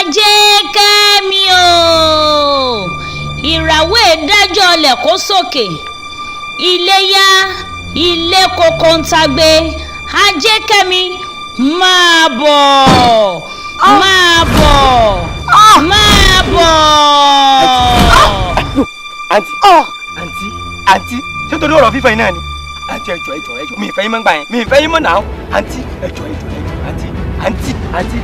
Ajẹ́kẹ́mi o ìràwé dájọ́ lẹ̀ kó sókè iléyá ilé kókó ń tagbe Ajẹ́kẹ́mi máa bọ̀ máa bọ̀ máa bọ̀. àǹtí ṣé torí ọ̀rọ̀ fífẹ́ iná ni àǹtí ẹjọ́ mi ìfẹ́ yín mọ́ gbà yẹn mi ìfẹ́ yín mọ́ náà àǹtí ẹjọ́ àǹtí àǹtí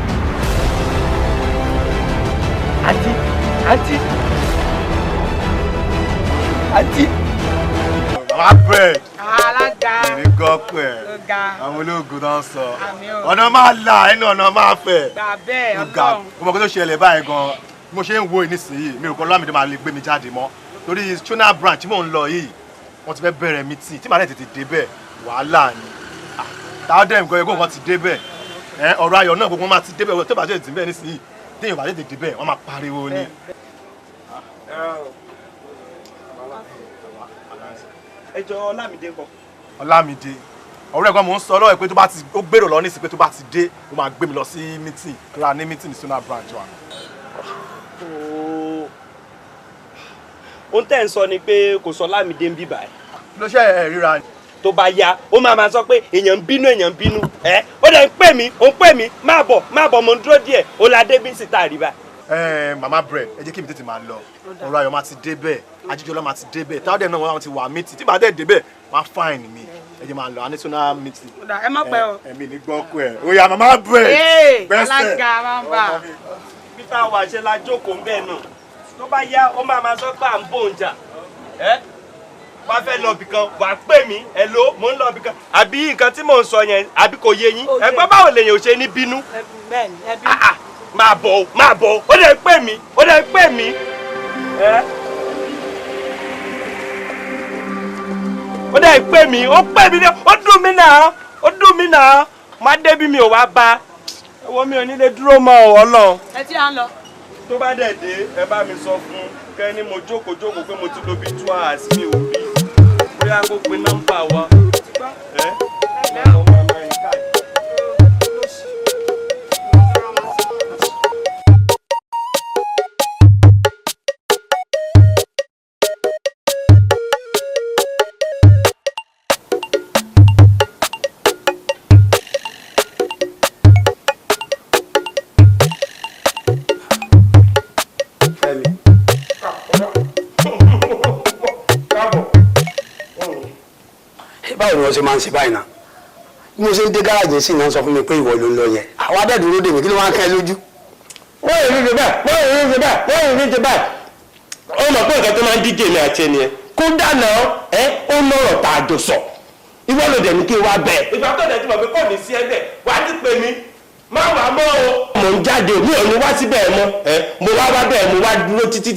Mama bread. Alága. Èmi gbọ́ pé àwọn ológun náà sọ. Ọ̀nà máa là ẹnu ọ̀nà máa fẹ̀. Gbà bẹ́ẹ̀ Ọlọ́run. Mo mọ̀ pé tó ṣẹlẹ̀ báyìí gan-an. Mo ṣe ń wo ìnísìnyí, mi ò kọ́ Lámìdé máa lè gbé mi jáde mọ́. Torí Shona branch mò ń lọ yìí, wọ́n ti fẹ́ bẹ̀rẹ̀ meeting. Tí màá dẹ̀ tètè débẹ̀, wàhálà ni. Táwọn dẹ̀ nǹkan ẹgbẹ́ wọn ti débẹ̀. Ọ̀rọ̀ ayọ̀ náà gbogbo wọn máa ti débẹ̀. Tó bá jẹ́ ìdí bẹ́ẹ̀ nísìnyí, téèyàn bá tètè débẹ̀, wọ́n máa pariwo ni. ẹjọ́ Ọlámídé ńkọ́. Ọlámídé ọ̀rẹ́ ẹ̀gbọ́n mò ń sọ lọ́wọ́ pé tó bá ti ó gbèrò lọ nísìsiyìí pé tó bá ti dé ó máa gbé mi lọ sí meeting ra ní meeting ní Shona branch wa. ohun tẹ́ ń sọ ni pé kò sọ Ọlámídé ń bí báyìí. ló ṣe ẹ̀ ríra ni. tó bá yá ó máa sọ pé èèyàn ń bínú ẹ ó dẹ̀ ń pè mí máa bọ̀ mo ń dúró díẹ̀ ó la dé bí sì tá a rí báyìí. Mama bread ẹ jẹ́ kí mi tètè máa lọ ọ̀rọ̀ ayọ̀ máa ti débẹ̀ Ajíjọlá máa ti débẹ̀ táwọn dẹ̀ náà wọ́n ti wà meeting tí bá dẹ̀ débẹ̀ máa fine mi ẹ jẹ́ máa lọ a ní Shona meeting. Ẹ má pẹ́ o. Ẹ̀mí ní gbọ́ kú ẹ̀ ó yá Mama bread. Alága máa ń bà. bí táwa ṣe la jókòó ń bẹ́ẹ̀ náà tó bá yá ó máa sọ pé à ń bò ń jà wàá fẹ́ lọ bìkan wàá pè mí hello mò ń lọ bìkan àbí nǹkan tí mò ń sọ yẹn àbí kò yé yín ẹgbẹ́ báwo lèyàn ò ṣe ní bínú. máa bọ̀ ó lè pè mí ó dẹ̀ pè mí ó dùn mí náà má débi mi ò wá bá ẹwọ́ mi ò ní lè dúró mọ́ ọ Ọlọ́run. Ẹ tí à ń lọ. tó bá dẹ̀ dé ẹ bá mi sọ fún kẹ́ni mo jókòó pé mo ti lo bí 2 hours mi ò bí bóyá kó pe nọ́mbà wa. báwo ni wọ́n ṣe máa ń ṣe báyìí náà bí mo ṣe ń dé gáràjì sí náà sọ fún mi pé ìwọ ló ń lọ yẹn àwọn adẹ́dúró dè mí kí ló máa ń ká ẹ lójú. wọ́n yìí ní ṣe báyìí ó mọ̀ pé nǹkan tó máa ń díje ní àti ẹni ẹ kó dáná ó lọ́rọ̀ tá a jọ sọ ìwọ ló dẹ̀ ní kí n wá bẹ̀. ìgbà tó dẹ̀ ti mọ̀ pé kò ní sí ẹgbẹ́ wà á ti pè mí má wà á mọ́ o. mo ń jáde mi ò ní wá síbẹ̀ mọ́ mo wá bẹ́ẹ̀ mo wá dúró títí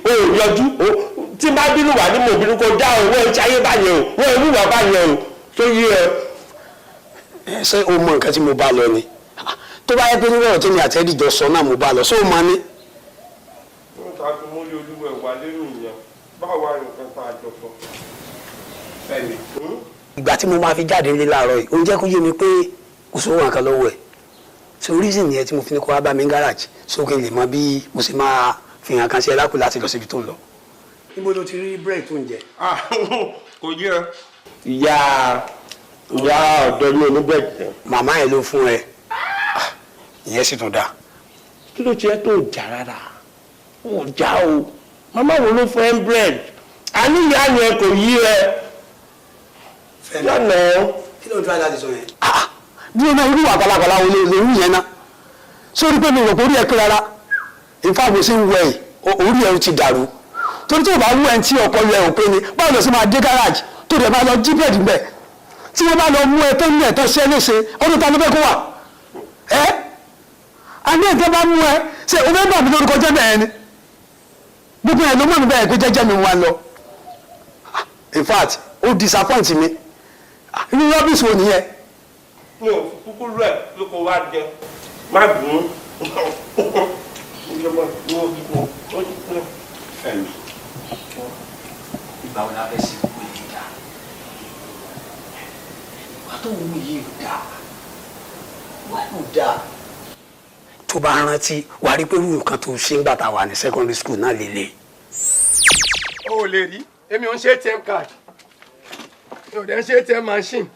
o ò yọjú tí bá bínú wà ní mòbínú kó dá owó ẹ̀ ṣayé báyẹn o wọ́n ìlú wà báyẹn o tó yí ẹ. ṣé o mọ nǹkan tí mo bá lọ ni tó bá yẹ pé nígbà tí mi àti ẹdìjọ sọ náà mo bá lọ ṣé o máa ní. wọ́n ta fi múlẹ̀ olúwẹ̀ wà lẹ́nu ìyẹn báwo wà nǹkan tá a jọ sọ. ìgbà tí mo máa fi jáde nílé láàárọ̀ yìí ó ń jẹ́ kó yé mi pé kò sówó nǹkan lọ́wọ́ ẹ̀ so reason yẹn tí mo fi ní kó wá bá mi ń gáràjì sókè lè mọ bí mo sì máa fi hàn kan sí ẹ lákùú láti lọ síbi tó ń lọ. níbo ló ti rí bread tó ń jẹ. kò yẹ ìyá ọ̀dọ́ ní oníbẹ̀jẹ̀. màmá ẹ ló fún ẹ ìyẹn sì tún dáa. kí ló tiẹ̀ tó jà rárá ò já o màmá wo ló fún ẹ bread àníyàn yẹn kò yí ẹ. lọ́nà kí ló ń tún láti sọ yẹn. bí o máa irú àgbàlagbàlà wo lè rú yẹn ná sórí pé mi rò pé orí ẹ pé rárá ìfáàbò sí ń wẹ ẹ orí ẹ ti dàrú torí tí o bá wú ẹ tí ọkọ rẹ ò pé ni báwo lọ sí máa dé gáràjì tó dẹ̀ máa lọ jí bẹ́ẹ̀dì mbẹ́ tí wọ́n bá lọ mú ẹ tó ń yẹ tó ṣe é léṣe ọdún ta ló fẹ́ kó wà ẹ́ àní ẹ̀jẹ̀ bá mú ẹ ṣe o fẹ́ bà mí lórúkọ jẹ́ bẹ́ẹ̀ ni gbogbo ẹ̀ ló mọ̀ mi bẹ́ẹ̀ pé jẹ́jẹ́ mi wá lọ in fact ó disappoint mi inú rọ́bìsì wo nìyẹn. mi ò kúkú rẹ̀ ló kó wá jẹ má dùn Fẹ́mi ìgbà wo la fẹ́ sí gbogbo èyí dá ìgbà tó wù yìí ò dá wà ló dá. tó bá rántí wà á rí pé nǹkan tó ṣe ń gbà tá a wà ní secondary school náà lélẹ̀. o ò lè rí èmi ò ń ṣe ATM card mi ò dẹ̀ ń ṣe ATM machine.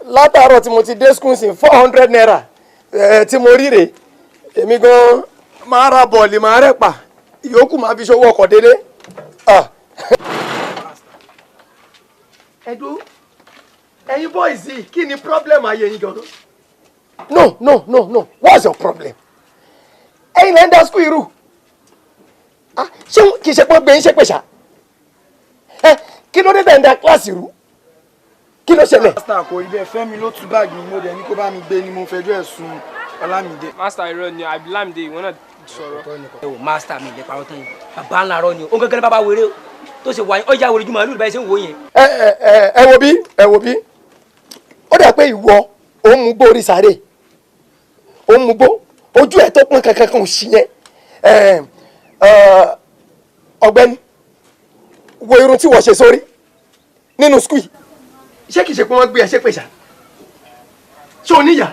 látàárọ̀ tí mo ti dé school sí 400 naira tí mo rí rèé èmi gan máa ra bọ̀ọ̀lì máa rẹ̀ pa ìyókù máa fi ṣòwò ọkọ̀ délé. ẹ̀dùn ẹ̀yin boys yìí kí ni problem ayé yín gan-an. no what's your problem. ẹ̀yin lẹ́ ń dá school irú ṣé kì í ṣe pé gbẹ̀yìn ṣe pè ṣá kí ló dé tẹ̀ ń da kíláàsì rú kí ló ṣẹlẹ̀. master kò ibẹ̀ fẹ́mi ló tú báàgì mi mo dẹ̀ ní kó bá mi gbé ni mo fẹjọ́ ẹ̀ sùn Ọlámídé. master irọ́ ni àbí Lámídé ìwọ náà sọ̀rọ̀. ẹ wò master mi ìlẹ̀ parọ́ tán yìí bàbá ńlá rọ ni o gẹ́gẹ́ bàbá wéré tó ṣe wáyé ọjà wèrè jùmọ̀ lórí báyìí ṣe ń wò yẹn. ẹ wo bí ó dà pé ìwọ ò ń mú gbó orí sáré ò ń mú gbó ojú ẹ tó pọn kankan kan ò sí yẹn ọ̀gbẹ́ni wo irun tí wọ́n ṣe sórí nínú skul ṣé kìí ṣe pé wọ́n gbé ẹ ṣe pèsè ṣé o níyà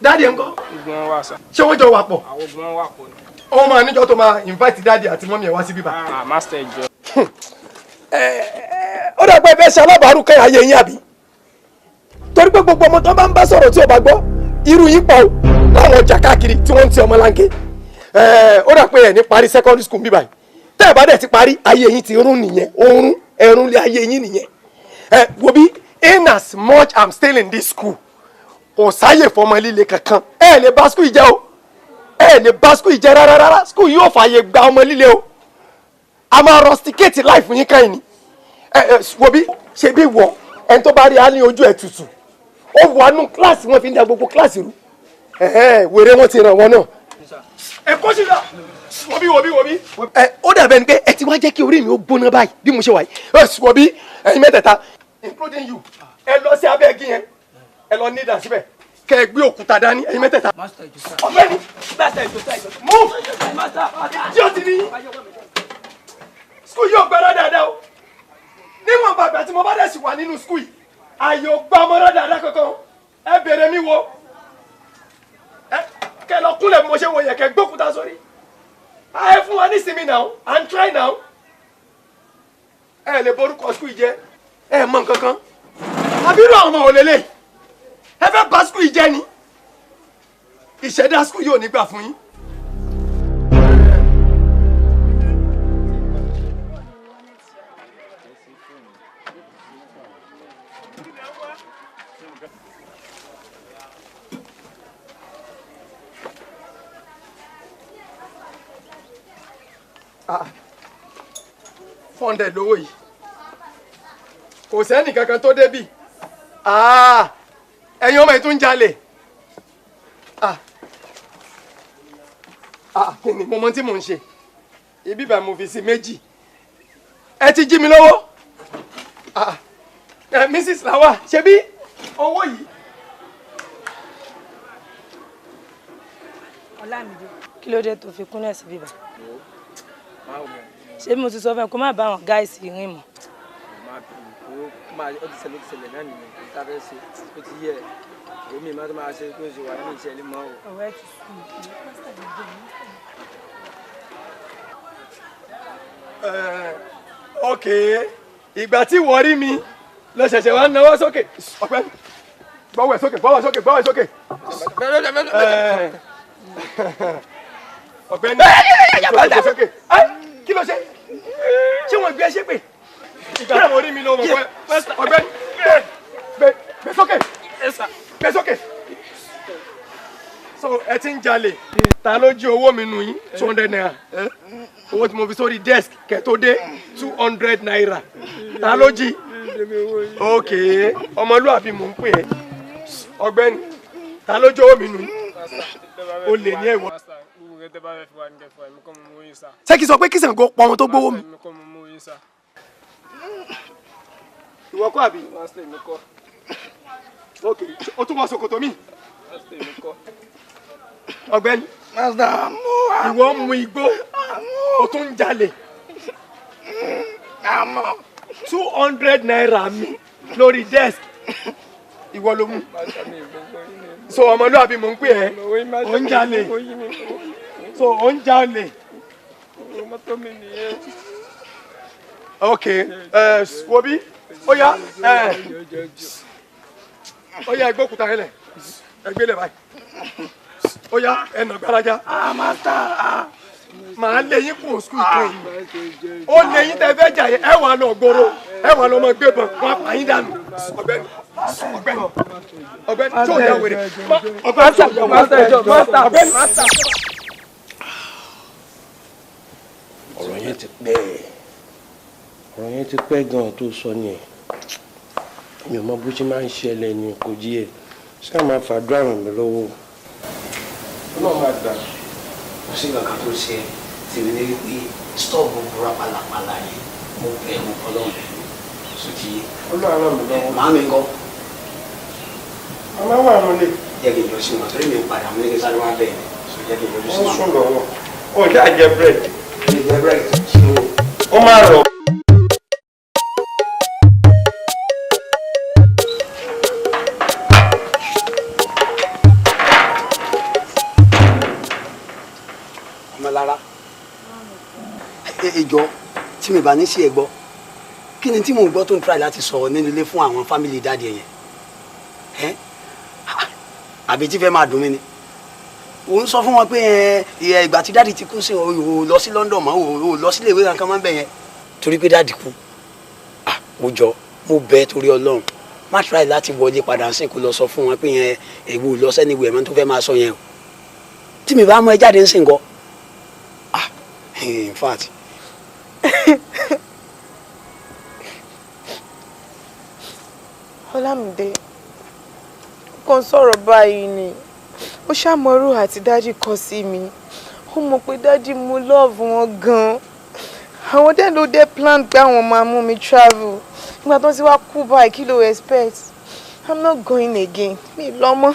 dáàdi ẹ̀ ń kọ́ ìgbọ̀n wa sà. ṣé wọ́n jọ wà pọ̀ àwọn ìgbọ̀n wa pọ̀ ni. ọmọ máa níjọ́ tó máa invite dáàdi àti mọ́mí ẹ̀ wá sí bíbá. master ìjọ. ó dà pé ẹ fẹ́ ṣe alábàárù kẹ́yà ayé yín àbí torí pé gbogbo ọmọ tó bá ń bá sọ̀rọ̀ tí ò bá gbọ́ irú yín pọ̀ láwọn ọjà káàkiri tí wọ́n ń ti ọmọ láńké ó dà pé ẹ̀ ní parí secondary school bíbá yìí tẹ́ ẹ̀ bá dẹ̀ ti parí ayé yín ti rún nìyẹn oorun ẹ̀rún lé ayé yín nìyẹn wo bí in as much I'm still in this school kò sáyè fọmọ líle kankan ẹ lè bá school ìjẹ o ẹ lè bá school ìjẹ rárá school yóò fààyè gba ọmọ líle o a máa rusticate life yín káyìn ni wo bí ṣe bí wọ ẹni tó bá rí á ní ojú ẹ tutù ó wà nù kíláàsì wọn fi ń da gbogbo kíláàsì rú wèrè wọn ti ràn wọn náà ẹ kó sí lọ wo bí ó dàbẹ̀ ni pé ẹ ti wá jẹ́ kí orí mi ó gbóná báyìí bí mo ṣe wà yìí wo bí ẹ̀yin mẹ́tẹ̀ẹ̀ta including you ẹ lọ sí abẹ́ igi yẹn ẹ lọ ní ìdá síbẹ̀ kẹ ẹ gbé òkúta dání ẹ̀yin mẹ́tẹ̀ẹ̀ta. ọ̀gbẹ́ni move tí o ti ní skul yóò gbẹ́rẹ́ dáadáa o níwọ̀n bàgbà tí mo bá dẹ̀ sì wà nínú skul yìí àyè ò gbà ọmọdé dáadáa kankan ẹ bèrè mi wo kẹ lọ kúnlẹ̀ bí mo ṣe wọ yẹ kẹ gbókúta sórí ẹ fún wa ní sinmi now and try now ẹ lè borúkọ skul jẹ ẹ mọ nǹkan kan àbírú àwọn ọmọ òlélẹ̀ ẹ fẹ́ bà skul jẹ́ ni ìṣẹ̀dá skul yóò ní gbà fún yín. fọ́ndẹ̀ lówó yìí kò sẹ́ni kankan tó débì ẹ̀yin ọmọ ìtún jalè kí ni mo mọ tí mò ń ṣe ibi bá mo fi sí méjì ẹ ti jí mi lọ́wọ́ Mrs. Lawa ṣe bí owó yìí. Ọlámídé kí ló dé tó fi kúnlẹ̀ sí bíbá ṣé mo ti sọ fún ẹ kó má bá àwọn gáìsì rìn mọ́. ó ti ṣẹlẹ̀ náà nìyẹn kí ká fẹ́ ṣe ó ti yẹ èmi máa tó máa ṣe tó ṣe wà ní ìṣẹ̀lẹ̀ mọ́ o. ọ̀rẹ́ ti sùn ní pásítà ok ìgbà tí wọ́n rí mi lọ ṣẹ̀ṣẹ̀ wá náwó sókè ọ̀pẹ́ gbọ́wọ́ ẹ̀ sókè gbọ́wọ́ sókè gbọ́wọ́ sókè ọ̀gbẹ́ni gbọ́wọ́ sókè kí ló ṣe ṣé wọ́n gbé ẹ ṣépè ìgbà tí wọ́n rí mi lọ mọ̀ pé ọ̀gbẹ́ni gbé sókè gbé sókè so ẹ ti ń jalè ta ló jí owó mi nù yín 200 naira owó tí mo fi sórí desk kẹ́ tó dé 200 naira ta ló jí ok ọmọlúwàbí mò ń pè é ọ̀gbẹ́ni ta ló jí owó mi nù yín o lè ní ẹ̀wọ̀n. ṣé kí n sọ pé kí Ṣàngó pọ̀ ọmọ tó gbówó mi. ìwọ kọ́ àbí. ok o tún wọ ṣòkòtò mi. ọ̀gbẹ́ni ìwọ ń mu igbó o tún ń jalè 200 naira mi lórí desk ìwọ ló mú so ọmọlúwàbí mò ń pè ẹ́ ò ń jalè so ò ń jalè. ok wobi ó yá ẹgbẹ́ òkúta rẹ lẹ̀ ẹgbẹ́ lẹ̀ báyìí ó yá ẹnà gbalaja màá lé yín kúrò skul tó yìí ó lé yín tẹ́ fẹ́ jà yẹn ẹ wà lọ gbòòrò ẹ wà lọ mọ gbébọn wọn pa yín dànù ọ̀gbẹ́ni tí ò yà wèrè ọ̀gbẹ́ni tí ò yà wèrè ọ̀gbẹ́ni. ọ̀rọ̀ yẹn ti pẹ́ gan-an tó sọ ni ẹ̀ mi ò mọ bó ṣe máa ń ṣẹlẹ̀ ní kò jí ẹ̀ ṣé a máa fàdúrà ràn mí lọ́wọ́ ọlọ́run máa gbà. kò sí kankan tó ṣe tèmi ní wípé stọọbù búra pàlàpàlà yìí mo bẹ mo fọlọ́run sókè ọlọ́run ràn mí lọ́wọ́. màá mi kọ́. màmá wà lólè. jẹ́ kí n yọ sí wọn torí mi ń padà mo ní kí n sáré wá bẹ́ẹ̀ ni so jẹ́ kí n yọjú sí wọn. wọ́n sùn lọ́wọ́ ọjà jẹ búrẹ́dì. jẹ búrẹ́dì kí ló. ó máa rọ̀. ọmọlára ìjọ tí mi bá ní sí ẹ gbọ́ kí ni tí mò ń gbọ́ tó ń try láti sọ̀rọ̀ nínú ilé fún àwọn fámìlì dáàdì ẹ̀yẹn àbí tí fẹ́ máa dùn mí ni òun sọ fún wọn pé ìgbà tí dáàdì ti kú sí o lọ sí London mọ́ o lọ sílé ìwé kankan máa ń bẹ̀ yẹn torí pé dáàdì kú mo jọ mo bẹ̀ torí Ọlọ́run má try láti wọlé padà sí kó lọ sọ fún wọn pé èwo lọ sẹ́ni ìwé ẹ̀mọ́ tó fẹ́ máa sọ yẹn o tí mi bá mú ẹ jáde ń sìn kọ́ in fact Ọlámídé kàn sọ̀rọ̀ báyìí ni ó ṣàmọ́rú àti dájú kọ sí mi ó mọ̀ pé dájú mo love wọn gan-an àwọn dẹ́ ló dé plan pé àwọn máa mú mi travel nígbà tó ti wá kú báyìí kí ló expect I'm not going again mi lọ́mọ.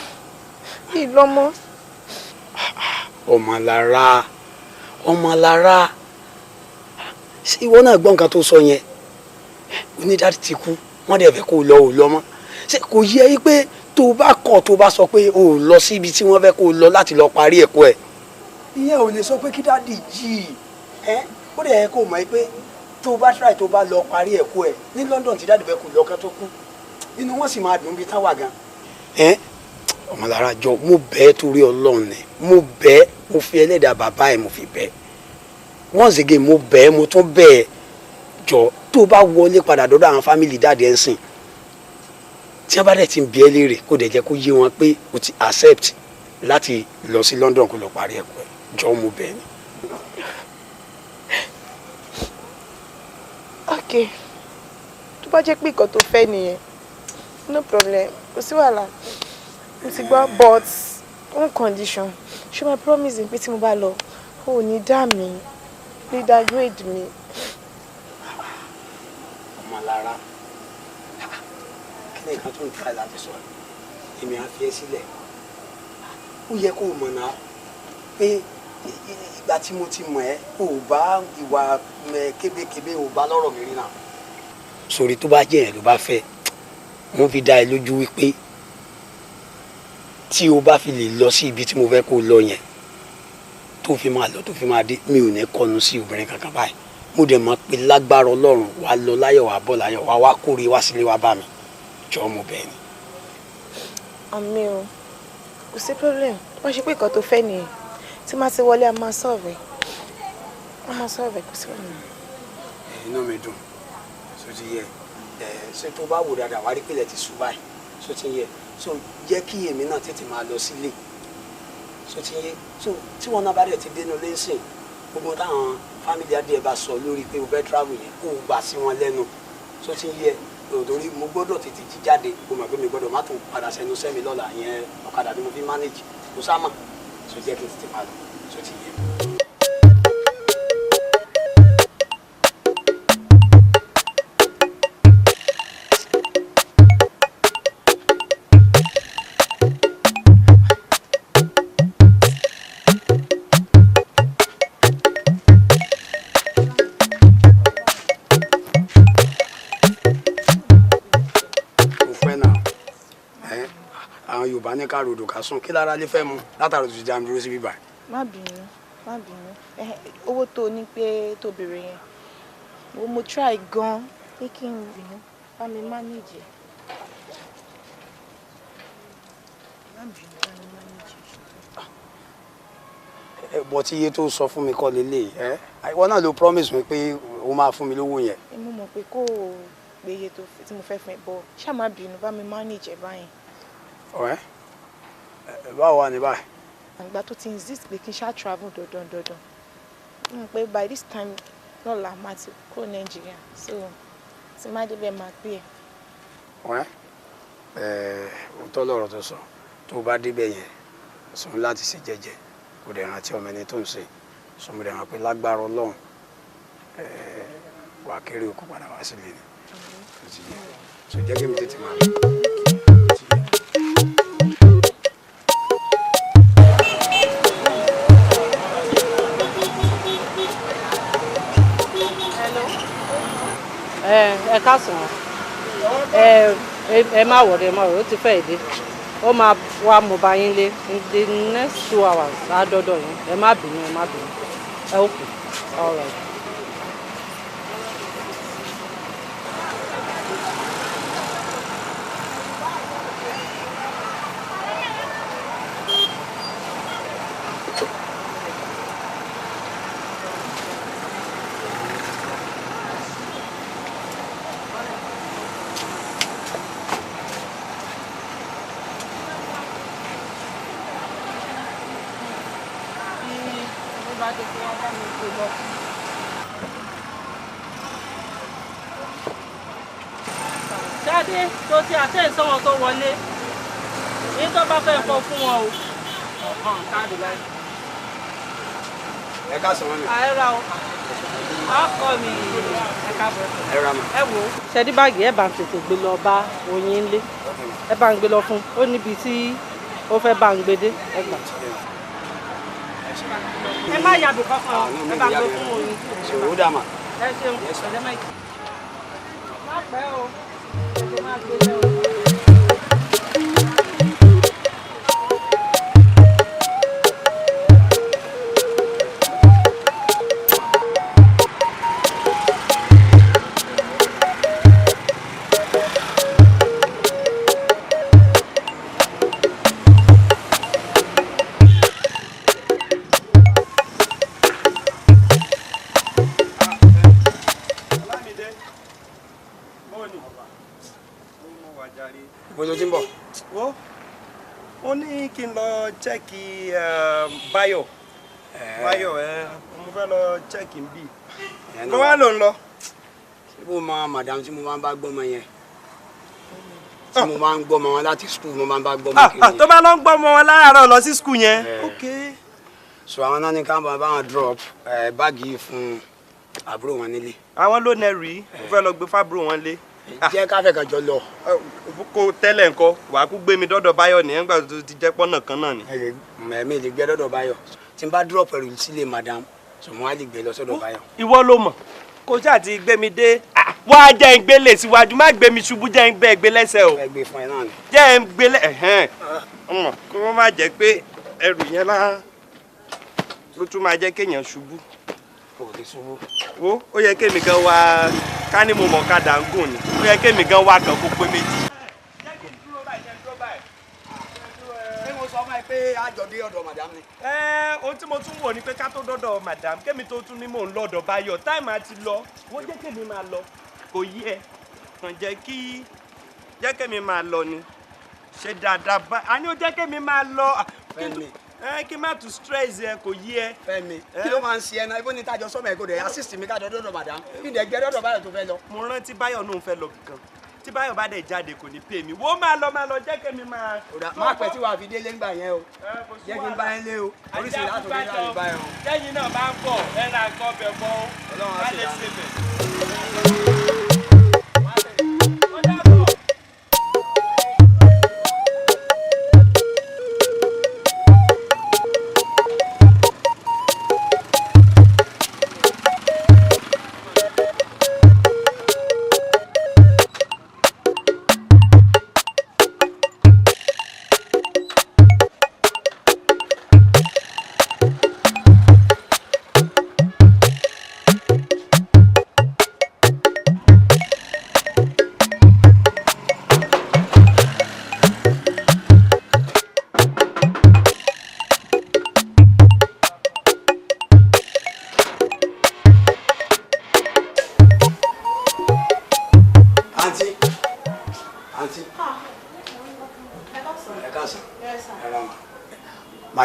Ọmọlára ṣé ìwọ náà gbọ́ nǹkan tó sọ yẹn onídàájú ti kú wọ́n dẹ̀ fẹ́ kó lọ ò lọ mọ́ ṣé kò yẹ yí pé tó bá kọ̀ tó bá sọ pé o ò lọ síbi tí wọ́n fẹ́ kó lọ láti lọ parí ẹ̀kọ́ ẹ̀ ìyẹn ò lè sọ pé kí dáàdì jì ó dẹ̀ yẹ kó mọ̀ pé tó bá try tó bá lọ parí ẹ̀kọ́ ẹ̀ ní London tí dáàdì fẹ́ kó lọ kẹ́ tó kú inú wọn sì máa dùn bí táwa gan. Ọmọlára jọ mo bẹ̀ torí Ọlọ́run ni mo bẹ̀ mo fi ẹlẹ́dàá bàbá ẹ̀ mo fi bẹ̀ once again mo bẹ̀ mo tún bẹ̀ jọ tó bá wọlé padà dọ́dọ̀ àwọn fámìlì dáàdì ẹ̀ ń sìn tí wọ́n bá dẹ̀ ti ń bi ẹ́ léèrè kó dẹ̀ jẹ́ kó yé wọn pé o ti accept láti lọ sí London kó lọ parí ẹ̀kọ́ ẹ̀ jọ mo bẹ̀ ni. ok tó bá jẹ́ pé nǹkan tó fẹ́ nìyẹn no problem kò sí wàhálà mo ti gbọ́ but one condition ṣé my promise pé tí mo bá lọ o ò ní dá mi ní downgrade mi. Ọmọlára kí ni nǹkan tó ń try láti sọ èmi á fi ẹ́ sílẹ̀ ó yẹ kó o mọ̀ náà pé ìgbà tí mo ti mọ̀ ẹ́ kó o bá ìwà kébékébé o bá lọ́rọ̀ mi rí náà. sórí tó bá jẹ́ yẹn ló bá fẹ́ mo fi dá ẹ lójú wípé tí o bá fi lè lọ sí ibi tí mo fẹ́ kó o lọ yẹn tó fi máa lọ tó fi máa dé mi ò ní kọnu sí obìnrin kankan báyìí mo dẹ̀ mọ̀ pé lágbára Ọlọ́run wà lọ láyọ̀ wà bọ̀ láyọ̀ wà wá kórè wá sílé wá bá mi jọ mo bẹ̀ ni. àmì o kò sí problem wọ́n ṣe pé nǹkan tó fẹ́ nìyẹn tí máa ti wọlé a máa sọ̀rọ̀ kò sí wọn. inú mi dùn so ti yẹ ṣé tó bá wò dáadáa wá rí pé ilẹ̀ ti sùn báyìí so ti yẹ so jẹ́ kí èmi náà tètè máa lọ sílé so ti yẹ so tí wọn náà bá dẹ̀ ti dénú lẹ́sìn gbogbo táwọn fámìlì adìẹ bá sọ lórí pé o fẹ́ travel yẹn kó o gbà sí wọn lẹ́nu so ti yẹ torí mo gbọ́dọ̀ tètè jí jáde kó mọ̀ pé mi gbọ́dọ̀ má tún padà sẹ́nu sẹ́mi lọ́la yẹn ọ̀kadà ni mo fi manage kó sá mà so jẹ́ kí n tètè máa lọ so ti yẹ. Yorùbá ní ní ká rodò ká sùn kí lára lè fẹ́ mu látàrí tó ti dá mi dúró sí bíbá. má bínú owó tó ní pé tó béèrè yẹn mo try gan pé kí n bínú bá mi manage bọ́ tí iye tó sọ fún mi kọ́ lélẹ̀ ìwọ náà ló promise mi pé o máa fún mi lówó yẹn. mo mọ̀ pé kó o gbé iye tí mo fẹ́ fún ẹ bọ́ ṣáà má bínú bá mi manage ẹ báyìí. ọ̀rẹ́ báwo wà ní báyìí. àgbà tó ti insist pé kí n ṣáà travel dandan mo mọ̀ pé by this time lọ́la máa ti kúrò Nàìjíríà so tí má débẹ̀ máa pè é. ọ̀rẹ́ òótọ́ lọ̀rọ̀ tó sọ tó bá débẹ̀ yẹn sọ láti ṣe jẹ́jẹ́ kò dẹ̀ rántí ọmọ ẹni tó ń ṣe sọmọdé hàn pé lágbára Ọlọ́run wà kéré òkú padà wá sílé ni so jẹ́ kí mi tètè máa lọ. ẹ káàsán ẹ má wọ̀rẹ́ ó ti fẹ́ dé ó máa wá mo bá yín lé in the next 2 hours á dọ́dọ̀ yín ẹ má bínú ẹ ó kù all right. Ṣáde tó ti àtẹ̀ sọ́wọ́n tó wọlé ní tó bá fẹ́ kọ fún wọn o káàdì láì. ẹ ká sọ wọn mi. àìra o ọkọ mi ẹ káàbọ̀. ẹ ra mà. ẹ wo ṣẹ́dí báàgì ẹ bá ń tètè gbé lọ bá oyin ńlé ẹ bá ń gbé lọ fún ó níbi tí ó fẹ́ bá ń gbé dé ẹ gbà. ẹ má yàgò kankan ẹ bá ń gbé fún oyin. ṣòro dà mà. ẹ ṣeun ọ̀dẹ́ máìkì. má pẹ́ o ẹ má gbé lọ. Bolo ti ń bọ̀. Wo ó ní kí n lọ chẹ́ẹ̀kì Báyọ̀ mo fẹ́ lọ chẹ́ẹ̀kì ń bì. Mo wá lò ń lọ. Ibo ma madam tí mo máa ń bá gbọ́mọ yẹn tí mo máa ń gbọ́mọ wọn láti school mo máa ń bá gbọ́mọ kiri. Tó bá lọ ń gbọ́mọ wọn láàárọ̀ lọ sí school yẹn. Ok. So àwọn náà ní ká bá wọn drop báàgì fún àbúrò wọn nílé. Àwọn ló nẹ rí mo fẹ́ lọ gbé fábúrò wọn lé. Jẹ́ ká fẹ́ kan jọ lọ. Kó tẹ́lẹ̀ ńkọ́ wàá kú gbé mi dọ́dọ̀ Báyọ̀ ní ẹgbà tó ti jẹ́ pọ́nà kan náà ni. Mi lè gbé dọ́dọ̀ Báyọ̀ tí n bá drop ẹrù sílé madam so mo wá lè gbé lọ sọ́dọ̀ Báyọ̀. Ìwọ ló mọ̀ kó ṣáà ti gbé mi dé wá jẹ́ ń gbélé síwájú má gbé mi ṣubú jẹ́ ń gbé lẹ́sẹ̀ o. Ẹ gbé fún ẹ náà ni. Jẹ́ ń gbélé ọmọ kó wọ́n má jẹ́ pé ẹrù yẹn ló tún máa jẹ́ kéèyàn ṣubú. Kò lè ṣubú. Wo ó yẹ kémi gan wá ká ní mo mọ̀ ká dà ń gùn ni ó yẹ kémi gan wá kan kó pé méjì. Ohun tí mo tún wò ni pé ká tó dọ́dọ̀ madam kémi tó tún ní mò ń lọ́dọ̀ Báyọ̀ táìmù àti lọ wọ́n jẹ́ kémi máa lọ kò yí ẹ kàn jẹ́ kémi máa lọ ni ṣe dáadáa bá a ní ó jẹ́ kémi máa lọ kí má tún stress ẹ kò yí ẹ. Fẹ́mi kí ló máa ń ṣe ẹ náà ibo ní tájọ sọmọ ẹ kò dé assist mi ká dọ́dọ̀ madam kí ni ẹgbẹ́ dọ́dọ̀ Báyọ̀ tó fẹ́ lọ. Mo rántí Báyọ̀ náà ń fẹ́ lọ kan tí Báyọ̀ bá dẹ̀ jáde kò ní pè mí wo máa lọ jẹ́ kémi máa. Má pẹ́ tí wàá fi délé ńgbà yẹn o jẹ́ kí n bá yẹn lé o oríṣiríṣi láti orí láti bá yẹn o. lẹ́yìn náà bá ń bọ̀ ẹ̀rọ àgọ́ bẹ̀ bọ́ Ọlọ́run á ṣe bẹ̀.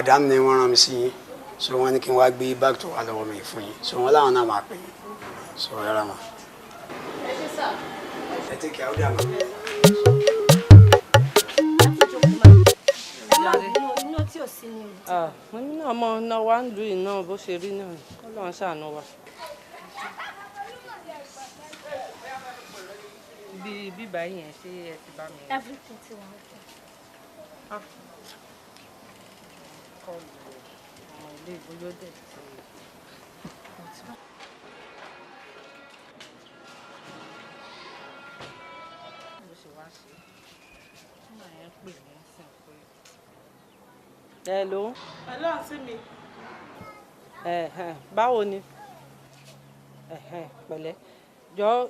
madam ni wọ́n rán mi sí yín so wọ́n ní kí n wá gbé bag tó wà lọ́wọ́ mi fún yín so wọ́n láwọn náà máa pè yín so ẹ rà mà. ẹ ṣe sá. ẹ tẹ́ kí a ó dà mà. iná tí ò sí ni o. mo ní ọmọ náà wá ń lu iná bó ṣe rí náà Ọlọ́run ṣàánú wa. bíbá yẹn ṣé ẹ ti bá mi. everything ti wà okay. Kọlu ọmọ ilé ìgbóyó dẹ̀ ti. Hello. Hello, àǹtí mi. Báwo ni? Pẹ̀lẹ́. Jọ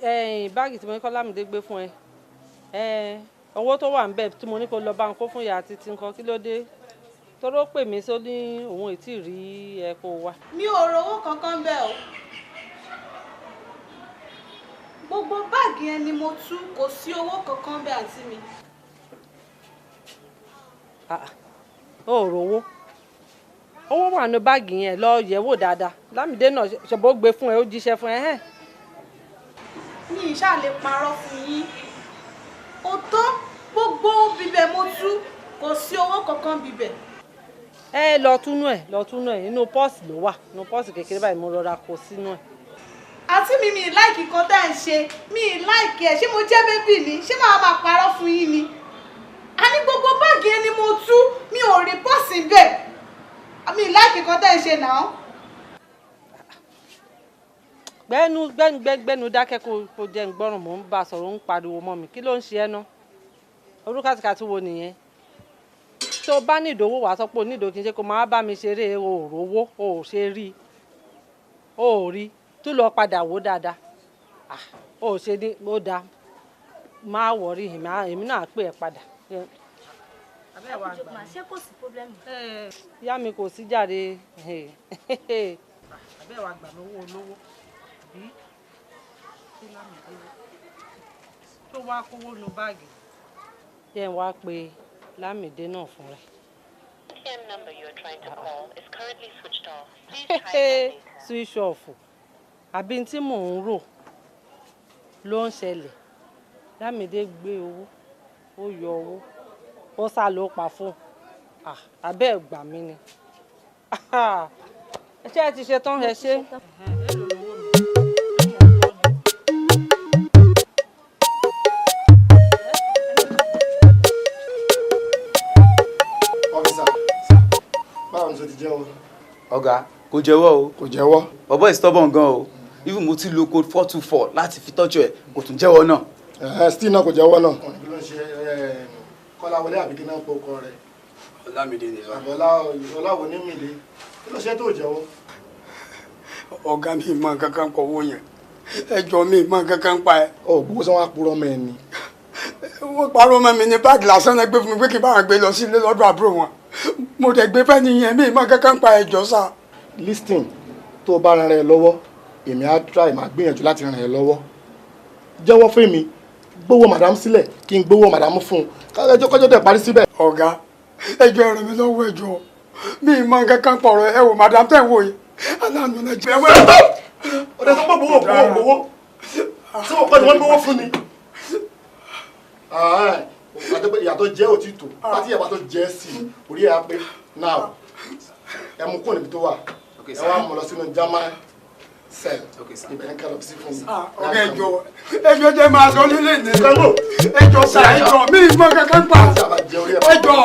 báàgì tí mo ní kọ́ Lámìdé gbé fún ẹ. Owó tó wà ńbẹ̀ tí mo ní kó lọ bá ń kó fún ìyá àti tí nǹkan kí ló dé? Tóró pè mí só ní òun ètí rí ẹ kó wá. Mi ò rówó kankan bẹ́ẹ̀ o. Gbogbo báàgì yẹn ni mo tú, kò sí owó kankan bẹ́ẹ̀ àǹtí mi. Ó rówó. Owó wà ní báàgì yẹn lọ yẹ̀wò dáadáa. Lámìdé náà ṣẹ̀bọ̀ gbé fún ẹ ó jíṣẹ́ fún ẹ. Mi ì ṣáà lè parọ́ fún yín. Ó tó gbogbo bíbẹ̀ mo tú, kò sí owó kankan bíbẹ̀. Lọ túnú ẹ̀ inú pọ́ọ̀sì ló wà inú pọ́ọ̀sì kékeré báyìí mo rọra kó sínú ẹ̀. Àǹtí mi ì láìkì kan tá à ń ṣe, mi ì láìkì ẹ̀, ṣé mo jẹ́ bébì ni, ṣé màá máa parọ́ fún yín ni? A ní gbogbo báàgì yẹn ni mo tú, mi ò rí pọ́ọ̀sì bẹ́ẹ̀. Mi ì láìkì kan tá à ń ṣe náà. Gbẹ́nu dákẹ́ kó jẹ́ ń gbọ́ràn mò ń bá sọ̀rọ̀ ń pariwo mọ́ mi kí ló ń ṣe ẹ́ ná orúkàtìkàtì wo nìyẹn tó bá ní ìdòwò wàá sọ pé onídòó kì í ṣe kó máa bá mi ṣeré òòrówó ò ṣe rí ò rí tó lọ padà wò dáadáa ò ṣe ní ó dáa máa wọ̀rí èmi náà pè ẹ́ padà. Ṣé kò sí pọ́blẹ́mù? Ìyá mi kò sí jáde àbẹ́ wa gbà lówó olówó bí ṣé Lámìdé tó wá kówó nu báàgì. Jẹ́ ń wá pe Lámìdé náà fún rẹ̀. ATM number you are trying to call is currently switched off. Please try again later. Switch off. Àbí tí mò ń rò ló ń ṣẹlẹ̀. Lámìdé gbé owó, ó yọ owó, ó sá ló pa fún. Àbẹ́ ẹ̀ gbà mí ni. Ṣé ẹ ti ṣe tán ẹ ṣe? Ọ̀gá kò jẹ́wọ́ o. Kò jẹ́wọ́. Bọ̀bọ́ is stubborn gan o. Even mo ti lo code 424 láti fi tọ́jú ẹ̀ kò tún jẹ́wọ́ náà. Still náà kò jẹ́wọ́ náà. Kọ́láwọlé àbíkí náà pọ̀ ọkọ rẹ̀. Ọlámídé ni lọ. Ọláwo ní mìlẹ̀. Kí ló ṣe tó jẹ́wọ́? Ọ̀gá mi mọ kankan pọ̀ owó yẹn. Ẹjọ́ mi mọ kankan pa ẹ. Gbogbo sọ wá purọ́ mọ́ ẹ ni. Wọ́n parọ́ mọ́ mi ní báàgì lásán náà gbé fún mi pé kí n bá wọn gbé lọ sí ilé lọ́dọ̀ àbúrò wọn. Mo dẹ̀ gbé fẹ́ nìyẹn mi mọ kankan pa ẹjọ́ sá. Listen, tó o bá ran ẹ lọ́wọ́, èmi á try máa gbìyànjú láti ran ẹ lọ́wọ́. Jẹ́wọ́ fún mi, gbówó madam sílẹ̀ kí n gbówó madam fún un. Kọ́jọ́ dẹ̀ parí síbẹ̀. Ọ̀gá, ẹjọ́ ràn mí lọ́wọ́ ẹjọ́. Mi mọ kankan pọ̀rọ̀ ẹ wò madam tẹ̀ wò yìí. Aláàánú náà jẹ́ wẹ́ẹ́. Ọ̀dẹ̀ tó gbọ́ gbowó. Tí wọ́n kọ́ ni wọ́n gbówó fún ni. Ìyàtọ̀ jẹ́ òtítọ́ láti ìyàbá tó jẹ́ sí orí ẹ̀ á pé now ẹ mú kó níbi tó wà ẹ wá mú lọ sínú German cell ibẹ̀ ní kẹlọ sí fún mi. Ọ̀gá ẹjọ́ jẹ́ máa lọ nílé ní ẹjọ́ sá ẹjọ́ mi ìmọ̀ kankan pa ẹjọ́.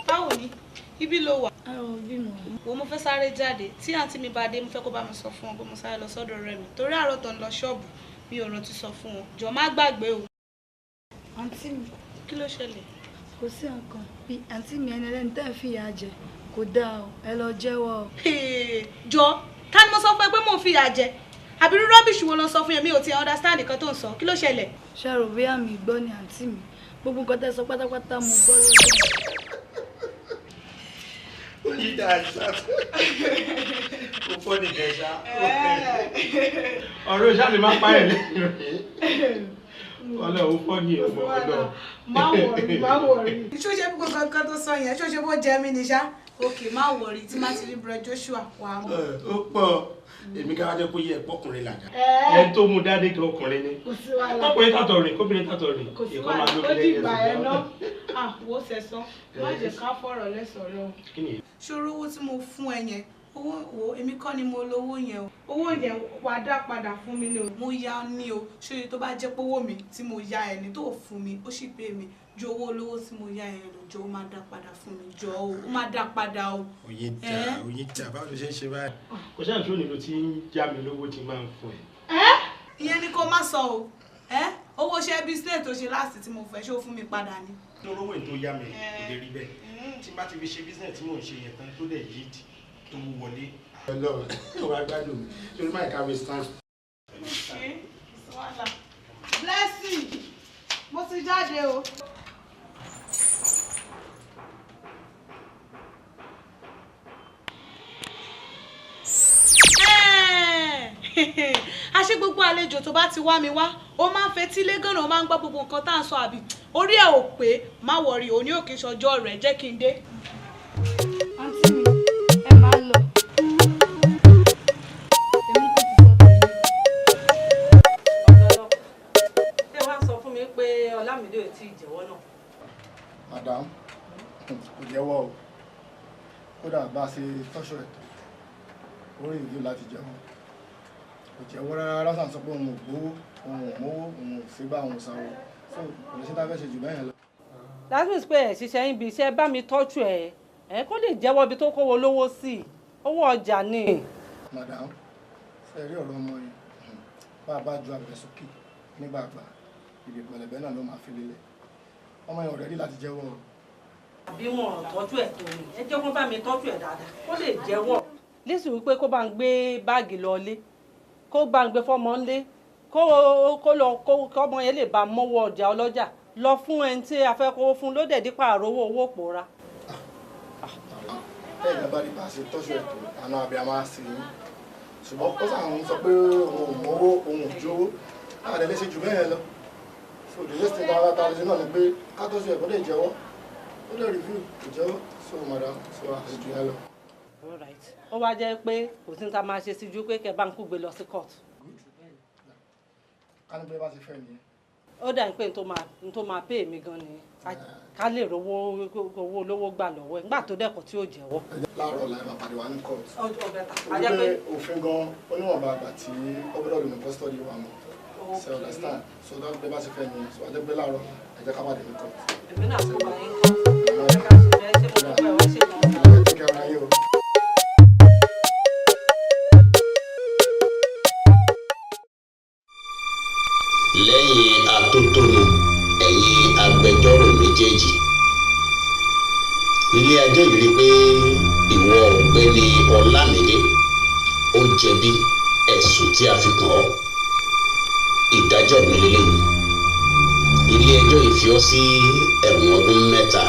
Báwo ni? Ibi ló wà. Wo mo fẹ́ sáré jáde tí àǹtí mi bá dé mo fẹ́ kó bá mi sọ fún wọn pé mo sáré lọ sọ́dọ̀ rẹ̀ mi torí àárọ̀ tó ń lọ ṣọ́ọ̀bù mi ò rántí sọ fún wọn jọ má gbàgbé o. Àǹtí mi kí ló ṣẹlẹ̀? kò sí nǹkan bí àǹtí mi ẹni ẹlẹ́ni tẹ́ ẹ̀ fìyà jẹ kò dáa o ẹ lọ jẹ́wọ́ o. Jọ ta ni mo sọ fún ẹ pé mò ń fìyà jẹ àbí irú rọ́bìṣì wo ló sọ fún yẹn mi ò ti understand nǹkan tó ń sọ kí ló ṣẹlẹ̀? ṣe rò bí àmì gbọ́ ni àǹtí mi gbogbo nǹkan tẹ́ sọ pátápátá mo gbọ́ lọ́dọ̀. yí dáa ṣá. Ó fọ́ ní gẹ̀ẹ́sà. Ọ̀rọ̀ ṣáà lè má pa ẹ̀ lẹ́yìn rẹ̀. Ọlọ́run fọ́ ní ọmọ ọlọ́run. Má wọ̀rí. Ṣó ṣe gbogbo nǹkan tó sọ yẹn, ṣó ṣe bó jẹ mí ni ṣá? Okay, má wọ̀rí tí má ti rí Bro Joshua wà á mọ̀. Ó pọ̀. Èmi ká wá jẹ́ kó yẹ ẹ̀pọ̀kùnrin làjà. Ẹ tó mú dáadé kí ọkùnrin ni. Ọkùnrin tàtọ̀ rìn, kóbìnrin tàtọ̀ rìn. Kò sí wàhálà, ó dìgbà ẹ ná. Wo sẹ̀sán, má jẹ́ ká fọ̀rọ̀ lẹ́sọ̀rọ̀. Ṣòro owó tí mo fún ẹ yẹn, owó wo èmi kọ́ ni mo lówó yẹn o. Owó yẹn wàá dá padà fún mi ni o. Mo yá ní o. Ṣé tó bá jẹ́ pé owó mi tí mo yá ẹni tó fún mi, ó sì pé mi. Ju owó olówó tí mo yá yẹn lọ, jọ ó máa dá padà fún mi. Jọ ó máa dá padà o. Oyin jà, báwo ló ṣe ń ṣe báyìí? Kò ṣáà ṣó nílò tí ń já mi lówó tí máa ń fún ẹ. Ìyẹn ni kò má sọ o. Owó ṣẹ́ business tó ṣe láti tí mo fẹ́ ṣó fún mi padà ni. Lórówó tó yá mi kò lè rí bẹ́ẹ̀. Tí n bá ti fi ṣe business tí mò ń ṣe yẹn tán tó dẹ̀ yí tó wọlé. Ọlọ́run tó wá gbádùn mi. Ṣé o máa ká mi stand? Blessing, mo ti jáde o. Àṣé gbogbo àlejò tó bá ti wá mi wá, ó máa ń fetí lé gànà, ó máa ń gbọ́ gbogbo nǹkan tá à ń sọ àbí. Orí ẹ̀ ò pé, má wọrí, òní ò kì í ṣọjọ́ rẹ̀, jẹ́ kí n dé. Àǹtí mi, ẹ máa lọ. Ṣé wàá sọ fún mi pé Ọlámídé ò tí ì jẹ́wọ́ náà? Madam, kò jẹ́wọ́ o. Kódà bá a ṣe tọ́ṣọ ẹ̀ orí ìlú láti jẹ́wọ́. Kò jẹ́wọ́ rárá sàn sọ pé òun ò gbowó, òun ò mówó, òun ò fi bá òun sanwó. So kò lè ṣe tá a fẹ́ ṣe jù bẹ́ẹ̀ yẹn lọ. That means pé ẹ̀ ṣiṣẹ́ ibi iṣẹ́ bá mi tọ́jú ẹ̀ kó lè jẹ́wọ́ ibi tó kówó lówó sí. Owó ọjà ni. Madam, ṣe rí ọ̀rọ̀ ọmọ yìí. Bá a bá ju àgbẹ̀ sókè nígbàgbà, ìdè pẹ̀lẹ́bẹ́ náà ló máa fi lélẹ̀. Ọmọ yẹn ọ̀rẹ́dí láti jẹ́wọ́. Àbí wọn tọ́jú ẹ̀ tó ní. Ẹ jẹ́ kó bá mi tọ́jú ẹ̀ dáadáa. Kó lè jẹ́wọ́. Lísì wípé kó bá ń gbé báàgì lọlé, kó bá ń gbé fọ́mọ ńlé, kọ́mọ yẹn lè bá mọ́wọ́ ọjà ọlọ́jà lọ fún ẹni tí a fẹ́ kó fún ló dẹ̀ dípà àrówó owó pòórá. Bẹ́ẹ̀ ni bá rí bá a ṣe tọ́jú ẹ̀ tó àná àbí a máa ṣe yín. Ṣùgbọ́n ó sàn sọ pé òun ò mówó, òun ò jówó. Láwọn ẹ̀dẹ̀ lè ṣe jù bẹ́ẹ̀ yẹn lọ. So the next thing that I ṣe náà ni pé ká tọ́jú ẹ̀ kó lè jẹ́wọ́. Ó lè review kò jẹ́wọ́. So madam, so àṣejù yẹn lọ. All right. Ó wá jẹ́ pé kò sí ní ta máa ṣe sí ju pé kẹ́ bá ń kú gbé lọ sí court. Ká ní pé bá ti fẹ́ nìyẹn. Ó dà ní pé n tó máa pay mi gan ni ká lè rówó olówó gbà lọ́wọ́ ẹ̀ nígbà tó dẹ́kun tí ó jẹ́wọ́. Láàárọ̀ la máa pàdé wa ní court. Ọjọ́ bẹ́ta. Wípé òfin gan oníwọ̀nba àgbà tí ó gbọ́dọ̀ lò ní custody wa mọ̀. So understand? So that pé bá ti fẹ́ nìyẹn. So àjẹ́ pé láàárọ̀ ẹ jẹ́ ká pàdé ní court. Èmi náà kó bá yín kọ́. Ẹ ká ṣe bẹ́ẹ̀ ṣe mo dúpẹ́ wọ́n ṣe kàn. Ẹ kẹ́ ara yín o. Lẹ́yìn atótónu ẹ̀yin agbẹjọ́rò méjèèjì, ilé ẹjọ́ yìí rí pé ìwọ ọ̀gbẹ́ni Ọlámídé ó jẹ̀bi ẹ̀sùn tí a fi kàn ọ́. Ìdájọ́ mi lélẹ́yìn. Ilé ẹjọ́ yìí fi ọ́ sí ẹ̀wọ̀n ọdún 3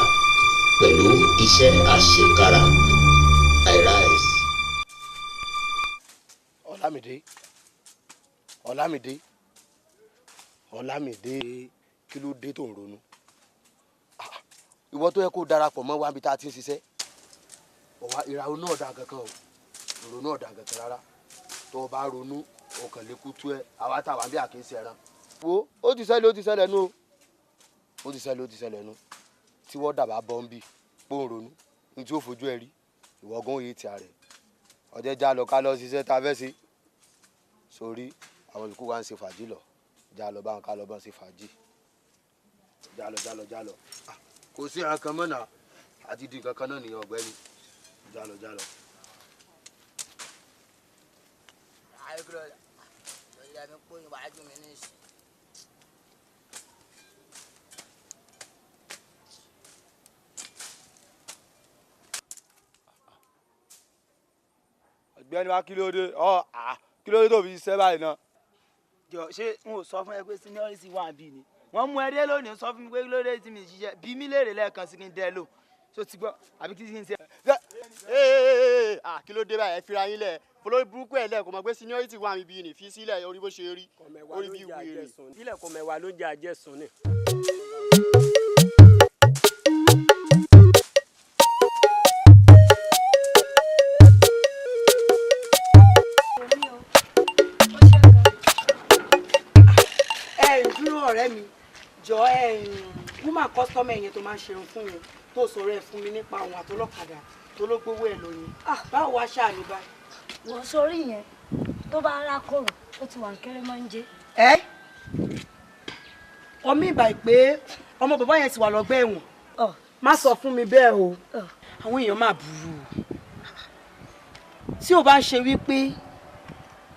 pẹ̀lú iṣẹ́ àṣekára. I rise. Ọlámídé kí ló dé tó ń ronú? Ìwọ tó yẹ kó darapọ̀ mọ́ wa níbi tá a ti ń ṣiṣẹ́. Ìràwọ̀ náà dà kankan o, ìrònú náà dà kankan rárá. Tó o bá ronú o kàn lè kú tú ẹ, àwa táwa bí àkíyèsí ẹran. Wo ó ti ṣẹlẹ̀ nú o, ó ti ṣẹlẹ̀ nú. Tí wọ́n dàbà bọ́m̀bì pò ń ronú ní tí ó fojú ẹ rí ìwọ gan òye tí a rẹ̀. Ọjọ́ já lọ ká lọ ṣiṣẹ́ tá a fẹ́ ṣe. Sórí àwọn olùkú wa ń ṣe fàájì lọ. Já lọ bá wọn ká lọ bá ń ṣe fàájì. Já lọ. Kò sí àwọn kan mọ́nà àti di nǹkan kan náà nìyẹn ọ̀gbẹ́ni. Já lọ. Ọ̀gbẹ́ni wa kí ló dé tó fi ṣiṣẹ́ báyìí náà. Jọ ṣé n ò sọ fún ẹ pé seniority wà bí ni wọ́n mú ẹ dé lónìí sọ fún mi pé lóde tí mi ṣiṣẹ́ bí mi léèrè lẹ́ẹ̀kan sí kí n dẹ lò so ti gbọ́ àbí kí n ṣe. kí ló dé báyìí ẹ fira yín lẹ̀ folórí burúkú ẹ̀ lẹ̀ kò mọ̀ pé seniority wà mí bí ní fi sílẹ̀ orí bó ṣe rí orí bí wèrè. ilẹ̀ kò mẹ́wàá ló jẹ́ àjẹsùn ni. dúró ọ̀rẹ́ mi jọ woman customer yẹn tó máa ń ṣerun fún yẹn tó sọ̀rọ̀ ẹ̀ fún mi nípa àwọn àtọlọ́kadà tó ló gbowó ẹ̀ lóyún báwo wá ṣáà ní báyìí. wọ́n sórí yẹn tó bá rà kòrò ó ti wà ń kéré máa ń jẹ́. ọmọ ìbà pé ọmọ bàbá yẹn ti wà lọ́gbà ẹ̀wọ̀n má sọ fún mi bẹ́ẹ̀ o àwọn èèyàn máa burú tí o bá ń ṣe wípé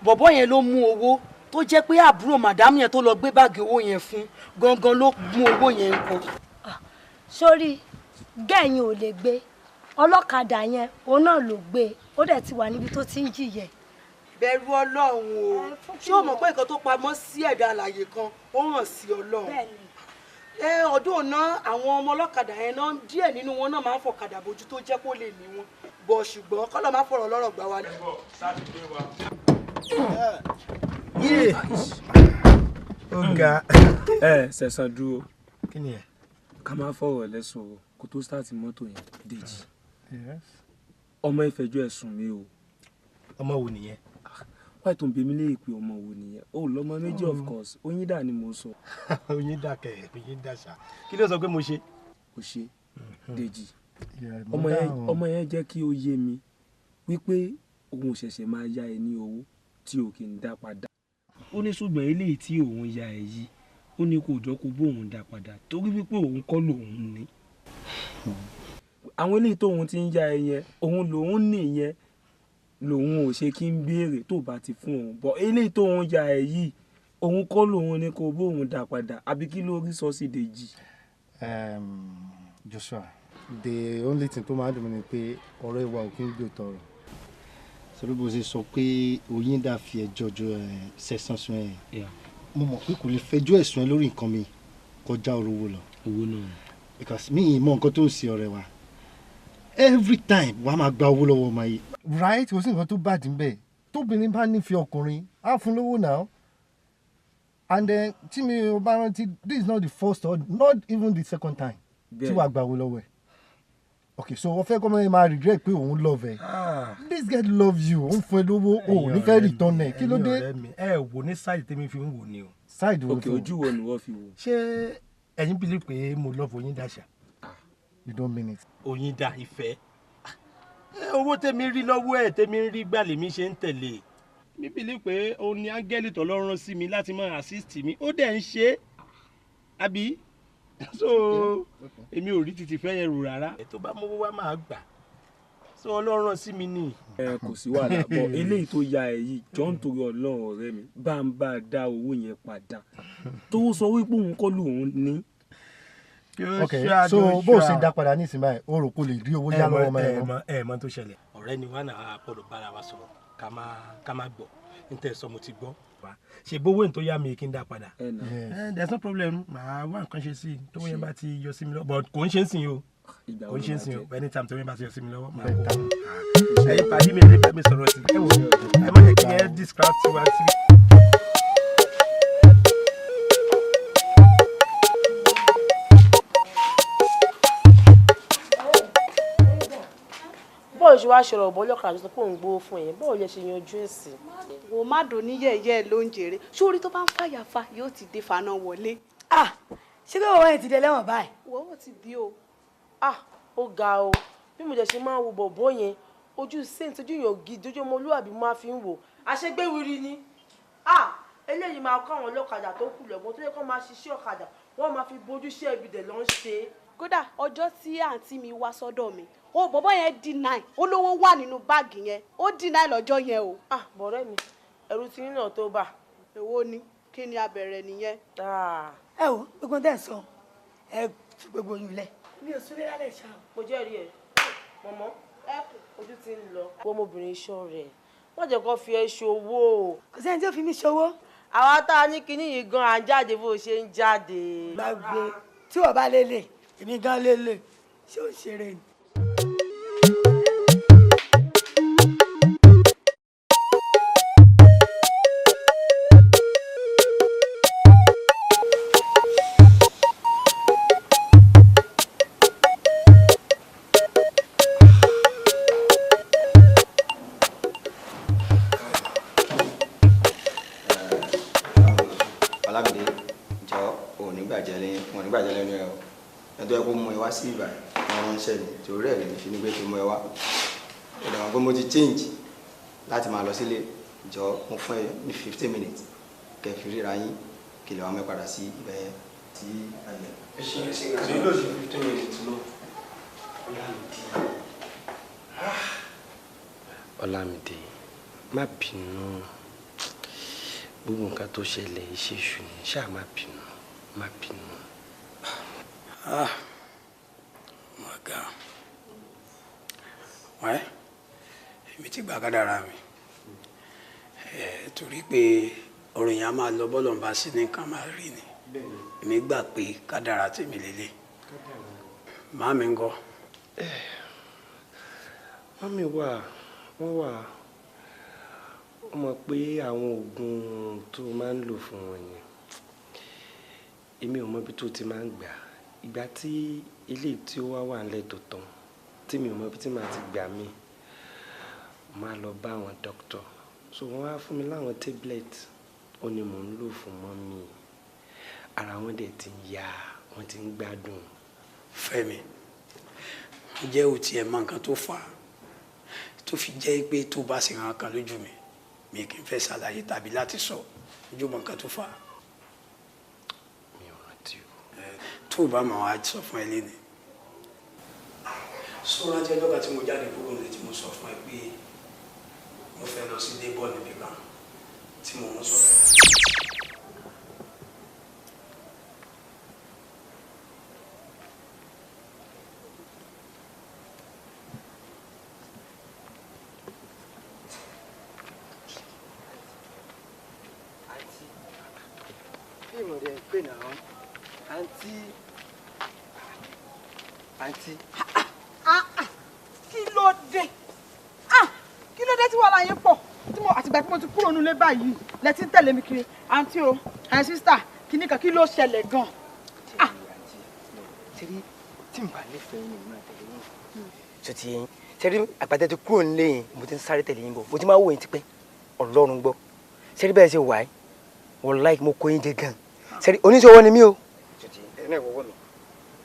bọ̀bọ́ yẹn ló mú owó tó jẹ́ pé àbúrò màdámù yẹn tó lọ gbé báàgì owó yẹn fún gangan ló mú owó yẹn kọ. sórí gẹ̀yìn ò lè gbé ọlọ́kadà yẹn òun náà ló gbé ó dẹ̀ ti wà níbi tó ti ń jìyẹ. bẹ̀rù ọlọ́run o ṣé o mọ̀ pé nǹkan tó pamọ́ sí ẹ̀dá àlàyé kan ó hàn sí ọlọ́run. ọdún ọ̀nà àwọn ọmọ ọlọ́kadà yẹn náà díẹ̀ nínú wọn náà máa ń fọ̀kadà bójú tó jẹ́ kó lè ní wọn bọ̀ ṣùgbọ́n kọ́lọ́ máa fọ̀rọ̀ lọ́rọ̀ gbà wá. Ọ̀gá sẹ̀sán dúró kí ni ẹ̀ ká máa fọ̀rọ̀ lẹ́sùn o kó tó stáàtì mọ́tò yẹn Dèjì ọmọ ìfẹ̀jọ́ ẹ̀sùn mi o. ọmọ wo nìyẹn. wáyé tó ń bí mi léè pé ọmọ wo nìyẹn o lọmọ méjì of course Oyíndà ni mo sọ. Oyíndà kẹ Oyíndà ṣá kí ló sọ pé mo ṣe. kò ṣe Dèjì ọmọ yẹn jẹ́ kí ó yé mi wípé òun ṣẹ̀ṣẹ̀ máa yá ẹ ní owó tí o kì í dá padà. ó ní ṣùgbọ́n eléyìí tí òun ya ẹ yìí ó ní kò jọ kó bóun dá padà torí wípé òun kọ́ lòun ní. àwọn eléyìí tóun ti ń ya ẹ yẹn òun lòun nìyẹn lòun ò ṣe kí n béèrè tó bá ti fún òun bọ̀ eléyìí tóun ya ẹ yìí òun kọ́ lòun ní kó bóun dá padà àbí kí ló rí sọ sí Dèjì. Joshua the only thing tó máa ń dùn mí ni pé ọ̀rọ̀ ìwà ò kí ń gbé tọrọ sọ̀rọ̀ bó ṣe sọ pé Oyíndà fi ẹjọ́ jọ sẹ́sán sun ẹ̀ mo mọ̀ pé kò lè fẹjọ́ ẹ̀sùn ẹ lórí nǹkan mi kọjá owó lọ. owó náà. because mi ì mọ nǹkan tó ń ṣe ọ̀rẹ́ wa every time wàá máa gba owó lọ́wọ́ ọmọ yìí. right kò sí nǹkan tó bàjẹ́ bẹ́ẹ̀ tóbìnrin bá nífẹ̀ẹ́ ọkùnrin á fún lówó náà and then tí mi ò bá rántí this is not the first or not even the second time tí wàá gba owó lọ́wọ́ ẹ̀. okay so wọ́n fẹ́ kọ́ mọ́ ẹ máa regret pé òun love ẹ. this girl love you òun fún ẹ lówó òun ní fẹ́ return ẹ kí ló dé. ẹ wò ní side tèmi fi ń wò ni o. side wo fi wò. ojú wo ni wọ́n fi wò. ṣé ẹ̀yin believe pé mo love Oyíndà ṣá. you don't mean it. Oyíndà ìfẹ́. owó tèmi rí lọ́wọ́ ẹ̀ tèmi ń rí gbà lèmi ṣe ń tẹ̀lé. mi believe pé òun ni áńgẹ́lì tọ́lọ́run sí mi láti máa assist mi ó dẹ̀ ń ṣe é àbí so èmi ò rí títí fẹ́ yẹn rò rárá. tó bá mówó wá máa gbà so Ọlọ́run sí mi ní. kò sí wàhálà bọ eléyìí tó ya ẹ yìí jọ ń torí Ọlọ́run ọ̀rẹ́ mi bá ń bá a dá owó yẹn padà tó sọ wípé òun kọ́ lòun ní. ok so bó o ṣe dá padà nísìnyí báyìí o rò kó lè rí owó yá lọ́wọ́ ọmọ ẹ̀. ẹ mọ̀ tó ṣẹlẹ̀ ọ̀rẹ́ ni wà náà gbọ́dọ̀ bára wa sọ̀rọ̀ ká má gbọ́ níta ẹ̀sọ́ mo ti gbọ́ ṣe bówó ní tó yá mi kí n dá padà. There's no problem màá wá nǹkan ṣe sí i tó yẹn bá ti yọ sí mi lọ́wọ́ but kò ń ṣe ń sìn o kò ń ṣe ń sìn o anytime tó yẹn bá ti yọ sí mi lọ́wọ́ màá kó ẹ̀yin pàdé mi ẹ̀rẹ́ bẹ́ẹ̀ mi sọ̀rọ̀ sí ẹ wò ẹ má yẹ kí ẹ describe tiwa sí. bọ́ọ̀ ṣe wá ṣọ̀rọ̀ ọ̀bọ̀ ọlọ́kà tó sọ pé òun gbowó fún ẹ̀yìn bọ́ọ̀ yẹ ṣe yanjú ẹ̀sìn. wò má dùn ní yẹ̀yẹ́ ló ń jèrè sórí tó bá ń fàyàfà yóò ti dé faná wọlé. ṣé bí wọ́n yẹn ti dé lẹ́wọ̀n báyìí. wọ́n ti di o. ó ga o bí mo jẹ́ ṣe máa ń wo bọ̀bọ̀ yẹn ojú saint ojú yàn gidi ojú ọmọlúwàbí máa fi ń wò àṣegbéwìrì ni. eléyìí máa kọ́ àwọn ọlọ́kadà tó kù lọ́gbọ́n tó yẹ kó máa ṣiṣẹ́ ọ̀kadà wọ́n máa fi bójú ṣe ibi dẹ̀ lọ́ ń ṣe. kódà ọjọ́ tí àǹtí mi wá sọ́dọ̀ mi ó bọ̀bọ̀ yẹn deny ó lówó wà nínú báàgì yẹn ó deny lọ́jọ́ yẹn o. bọ̀rẹ́ mi ẹ̀rù tí nínú tó bà. èwo ni kí ni abẹ̀rẹ̀ nìyẹn. ẹ wo gbogbo tẹ̀ sọ ẹ fi gbogbo yín lẹ̀ mi ò súnlé lálẹ́ ṣá. mo jẹ́rìí ẹ̀ mọ̀mọ́ ojú ti ń lọ. wọ́n ọmọbìnrin iṣọ́ rẹ̀ wọ́n jẹ́ kó fi ẹ́ ṣòwò. kò sẹ́ni tí ó fi mí ṣòwò. àwa tá a ní kinní yìí gan à ń jáde bó ṣe ń jáde. gbàgbé tí wọ́n bá lélẹ̀ èmi gan lélẹ̀ ṣé ó ṣeré ni. ní gbàjẹ́ lẹ́nu ẹ o ẹ̀tọ́ ẹ kó mú ẹ wá sí ìbà wọn ránṣẹ́ ni torí ẹ̀ lè fi ní pé kí mú ẹ wá ọ̀dọ̀ wọn pé mo ti change láti máa lọ sílé jọ mo fún ẹ ní 15 minutes kẹ́ fi ríra yín kí lè wá mẹ́ padà sí ibẹ̀ yẹn tí ayẹ. ẹ ṣe àti yóò ṣe 15 minutes lọ. Ọlámídé má bínú gbogbo nǹkan tó ṣẹlẹ̀ ìṣèṣù ni ṣáà má bínú. Mọ̀gá wẹ́ èmi ti gbà kádàrá mi torí pé ọ̀rọ̀ yẹn a máa lọ bọ́lọ̀ ń bá sí ní nǹkan máa rí ni èmi gbà pé kádàrá tèmi lélẹ̀ màámi ń gọ́. Mami wọ́n wà ó mọ̀ pé àwọn oògùn tó máa ń lò fún wọn yẹn èmi ò mọ ibi tó ti máa ń gbà ìgbà tí ilé tí ó wá wà nílẹ̀ tó tán tí mi ò mọ ibi tí màá ti gbà mí máa lọ bá àwọn dókítà so wọ́n wá fún mi láwọn tablet ó ní mò ń lò fún mọ́mì ara wọn dẹ̀ ti ń yá wọ́n ti ń gbádùn. Fẹ́mi jẹ́ òtí ẹ̀ mọ nǹkan tó fà á tó fi jẹ́ pé tó bá sì ràn kan lójú mi kì í fẹ́ ṣàlàyé tàbí láti sọ ojú mọ nǹkan tó fà á. Tó bá máa wá sọ fún ẹ léni. Sọ́ra jẹ́ lọ́gà tí mo jáde kúrò nílé tí mo sọ fún ẹ pé mo fẹ́ lọ sí ilé bọ́ọ̀lù níbi kan tí mo ń sọ fẹ́. Fíìmù rẹ̀ pè náà àǹtí. Kí ló dé tí wàhálà yín pọ̀ àtìgbà tí mo ti kúrò nílé báyìí lẹ́tí ń tẹ̀lé mi kiri àǹtí o ẹ̀ sísítà kìíní kan kí ló ṣẹlẹ̀ gan. Tẹ́rí tí n bá nífẹ̀ẹ́ yín máa tẹ̀lé yín tó ti yẹn tẹ́rí àgbàdo ti kúrò nílé yẹn mo ti ń sáré tẹ̀lé yín bọ̀ mo ti máa wò yín tipẹ́ Ọlọ́run gbọ́ tẹ́rí bẹ́ẹ̀ ṣe wà yín wọ́n láì mo kó yín jẹ gan tẹ́rí oníṣòwò ni mí o. Ẹ náà wọ́wọ́ mi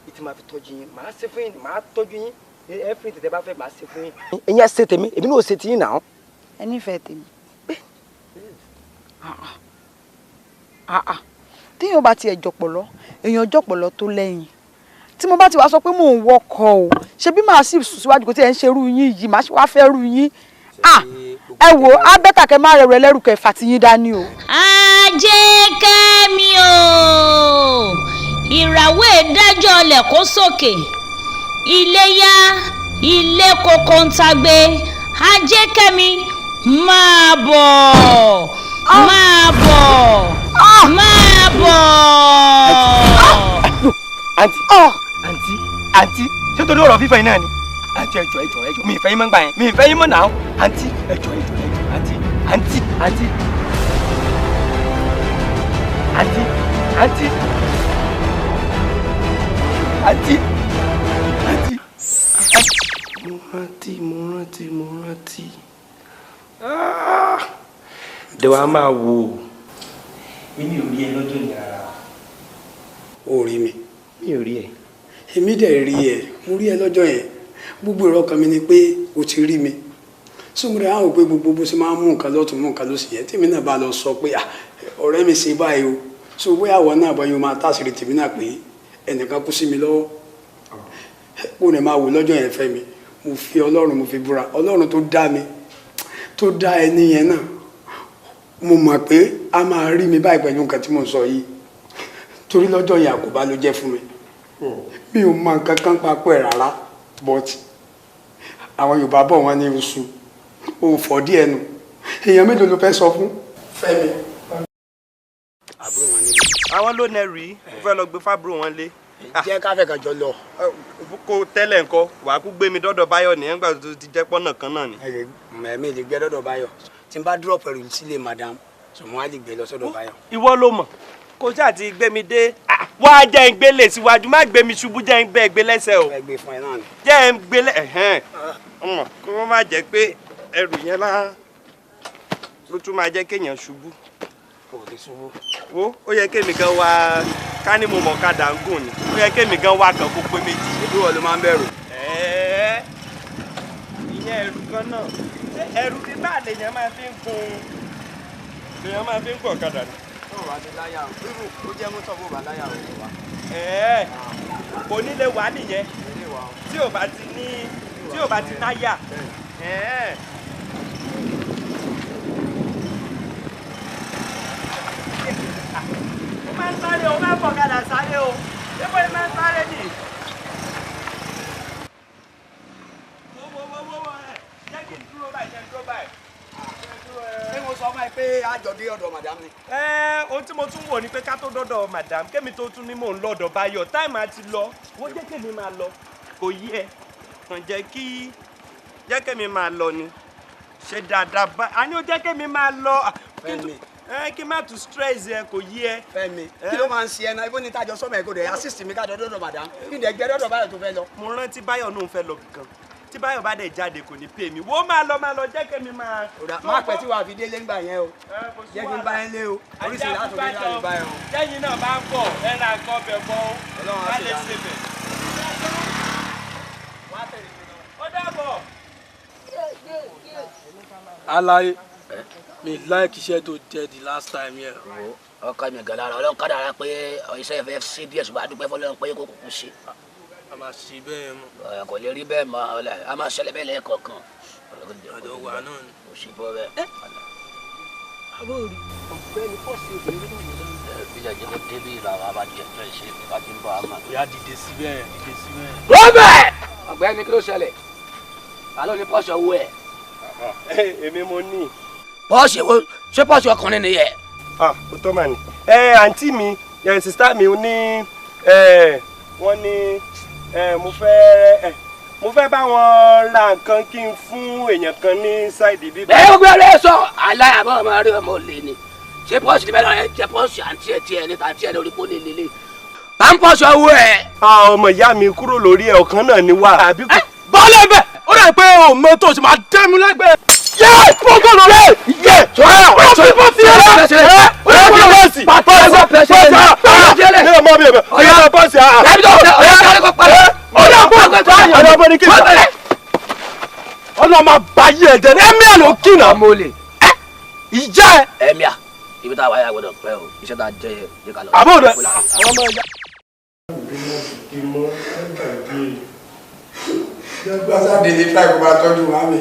ìtì máa fi tọ́jú yín màá ṣe fún yín màá tọ́jú yín every tètè bá fẹ́ màá ṣe fún yín. ẹ̀yin á ṣe tèmi èmi náà ò ṣe tiyín náà. ẹ nífẹ̀ẹ́ tèmi. téèyàn bá tiẹ̀ jọ̀pọ̀lọ́ èèyàn jọ̀pọ̀lọ́ tó lẹ́yìn tí mo bá ti wá sọ pé mò ń wọkọ̀ o ṣe bí màá sì sùn síwájú kó tí ẹ ń ṣe irú yín yìí màá wá fẹ́ irú yín ẹ wò á bẹ́tà kẹ́ má rẹ̀ rẹ̀ lẹ́rù kẹ́ fàtiyín dání o. Ajékẹ́mi o ìràwọ̀ ìdájọ́ ọlẹ̀ kó sókè iléyá ilé kókó ń tagbé Ajékẹ́mi máa bọ̀ máa bọ̀ máa bọ̀. àǹtí ṣé torí ọ̀rọ̀ fífẹ́ yín náà ni àǹtí ẹjọ́ mi ìfẹ́ yín mọ́ gbà yẹn mi ìfẹ́ yín mọ́ náà àǹtí ẹjọ́ àǹtí àǹtí àǹtí mo rántí. Dẹ̀wà máa wò ó. Èmi ò rí ẹ lọ́jọ́ yẹn rárá. O rí mi. Mi ò rí ẹ. Èmi dẹ̀ rí ẹ mo rí ẹ lọ́jọ́ yẹn gbogbo èrò ọkàn mi ni pé o ti rí mi sómúrẹ́ àwọn pé gbogbo bó ṣe máa ń mú nǹkan lọ́tún mú nǹkan lọ́sì yẹn tèmi náà bá lọ sọ pé ọ̀rẹ́ mi ṣe báyìí o so bóyá àwọn náà bọ́ yóò máa tàṣírí tèmi náà pé ẹnìkan kú sí mi lọ́wọ́ kó lè máa wò lọ́jọ́ yẹn fẹ́ mi mo fi Ọlọ́run mo fi búra Ọlọ́run tó dá mi tó dá ẹni yẹn náà mo mọ̀ pé a máa rí mi báyìí pẹ̀lú nǹkan tí mo sọ yìí torí lọ́jọ́ yẹn àkóbá ló jẹ́ fún mi mi ò mọ nǹkan kan papọ̀ ẹ̀ rárá but àwọn Yorùbá bọ̀ wọ́n ní oṣù òun fọ́ díẹ̀ nù èèyàn mélòó ló fẹ́ sọ fún Fẹ́mi. àbúrò wọn nílé. àwọn ló nẹrù yìí mo fẹ́ lọ gbé fábúrò wọn lé. jẹ́ ká fẹ́ kàjọ lọ. kó tẹ́lẹ̀ ńkọ́ wàá kú gbé mi dọ́dọ̀ Báyọ̀ nìyẹn gbà tó ti jẹ́ pọ́nà kan náà ni. ẹ̀mí lè gbé dọ́dọ̀ Báyọ̀ tí n bá drop ẹrù sílé madam sọmọ á lè gbé lọ sọ́dọ̀ Báyọ̀. ìwọ ló mọ̀ kó ṣáà ti gbé mi dé wá jẹ́ ń gbélé síwájú má gbé mi ṣubú jẹ́ ń bẹ́ẹ̀ gbé lẹ́sẹ̀ o jẹ́ ń gbélé ọmọ kó wọ́n má jẹ́ pé ẹrù yẹn ló tún máa jẹ́ kéèyàn ṣubú. wo ó yẹ kémi kan wá ká ní mo mọ̀ kadà ń gùn ni ó yẹ kémi gan wá kan kó pé méjì. ìlú wọn ló máa ń bẹ̀rù. ìyẹn ẹrù kan náà ṣé ẹrù bí bá lèèyàn máa fi ń gun ọ̀kadà ni. tó o bá ní láyà ó jẹ́ mọ́tò bó o bá láyà ó wà. kò ní lè wà nìyẹn tí ò bá ti náyà. ó máa ń sáré o máa ń fọ̀kadà sáré o ṣé bóyá máa ń sáré nì. jẹ́ kí n dúró báyìí. ṣé mo sọ fún ẹ pé àjọ dé ọ̀dọ̀ madam ni. ohun tí mo tún wò ni pé ká tó dọ́dọ̀ madam kémi tó tún ní mò ń lọ́dọ̀ Báyọ̀ táìmù àti lọ wọ́n jẹ́ kémi máa lọ kò yí ẹ kàn jẹ́ kémi máa lọ ni ṣe dáadáa bá a ní ó jẹ́ kémi máa lọ kí n má tún stress ẹ kò yí ẹ. Fẹ́mi kí ló máa ń ṣe ẹ náà ibo ní tájọ sọmọ ẹ kò dé assist mi ká dọ́dọ̀ madam kí ni ẹgbẹ́ dọ́dọ̀ Báyọ̀ tó fẹ́ lọ. mo rántí Báyọ̀ náà ń fẹ́ lọ bìkan tí Báyọ̀ bá dẹ̀ jáde kò ní pè mí wo máa lọ jẹ́ kémi máa. má pẹ́ tí wàá fi délé ńgbà yẹn o jẹ́ kí n bá yẹn lé o oríṣiríṣi láti orí láti bá yẹn o. lẹ́yìn náà bá ń bọ̀ ẹ ra nǹkan bẹ̀ bọ́ o má lè ṣe bẹ̀. ó dàbọ̀. Alaye mi like iṣẹ́ tó jẹ́ the last time yẹn. ọkọ mi gan lára Ọlọ́run kádàrá pé iṣẹ́ ìfẹ́ ṣe díẹ̀ ṣùgbọ́n a dúpẹ́ f'Ọlọ́run pé kò kúkú ṣe. a máa ṣe bẹ́ẹ̀ mọ́. kò lè rí bẹ́ẹ̀ mọ́ a máa ṣẹlẹ̀ bẹ́ẹ̀ lẹ́ẹ̀kọ̀ọ̀kan. ọ̀dọ̀ wa náà ni. kò sí bọ́ bẹ́ẹ̀. àbórí ọ̀gbẹ́ni pọ́ọ̀sì obìnrin náà ló dáná. bí jàjẹ́ kó débi ìlànà àbájẹ fẹ́ ṣe nípa tí ń bọ̀ àmà. ìyá dìde síbẹ̀. Robert ọ̀gbẹ́ni kí ló ṣẹlẹ̀ àlọ́ ní pọ́ọ̀sì owó ẹ̀. èmi mo ní. pọ́ọ̀sì wo ṣé pọ́ọ̀sì ọkùnrin nìyẹn. ó tó mà ní. àǹtí mi sista mi ní wọ́n ní mo fẹ́ bá wọn ra nǹkan kí n fún èèyàn kan ní ṣáìdì bíbá. ẹ gbé ọlẹ́ sọ aláyàbọ̀ ọmọ rẹ ọmọ òlé ni ṣé pọ́ọ̀sì níbẹ̀ náà ẹ jẹ pọ́ọ̀sì àǹtí ẹ tiẹ̀ níta àǹtí ẹ lórí pólì lélẹ̀. bá ń pọ́ọ̀sì owó ẹ. ọmọ ìyá mi kúrò lórí ẹ ọ̀kan náà ni wà. bọ́ọ̀lù ẹ̀bẹ̀ ó dà pé o mọ tó o sì máa dẹ́ mi lẹ́gbẹ̀ẹ́. yẹ fọgọ́ lọ rẹ yẹ pọ́ọ̀sì pọ́ọ̀sì ọlọ́mọ báyìí ẹ̀jẹ̀ ní ẹ̀mí ẹ̀ ló kìnà. ìjà ẹ̀. ẹ̀mí à ibi tá a wáyà gbọdọ̀ pẹ́ o iṣẹ́ tá a jẹ́ yẹ ká lọ. àbọ̀ rẹ̀ àwọn ọmọ ẹja. gbàsáde ní tíráì kó bá tọ́jú màmí.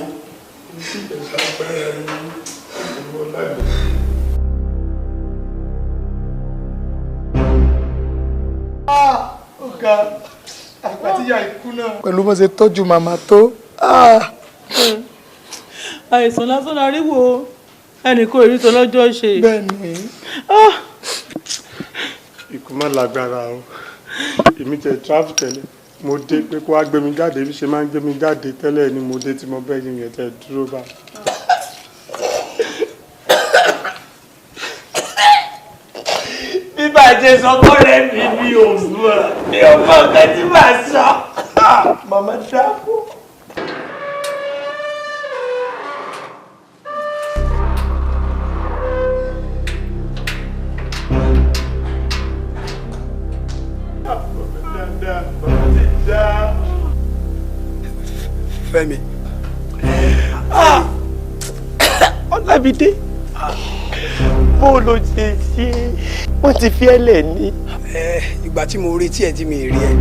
ọ̀gá àgbàtíyà ikú náà. pẹ̀lú bó ṣe tọ́jú màmá tó. àìsàn lásán la rí wo ẹnì kò rí tó lọ́jọ́ ṣe. bẹ́ẹ̀ni. ikú má lágbára o èmi tẹ travel tẹ́lẹ̀ mo dé pé kó wá gbé mi jáde bí ṣe máa ń gbé mi jáde tẹ́lẹ̀ ni mo dé tí mo bẹ́ yín yẹn tẹ dúró bá. bíbàjẹ́ sọ bọ́ọ̀rẹ́ mi mi ò mọ̀ mi ò mọ̀ nǹkan tí màá sọ. màmá dákú. Fẹ́mi. Ọlámídé bó ló ṣe ṣe wọ́n ti fi ẹlẹ̀ ní. ìgbà tí mo retí ẹ tí mi rí ẹ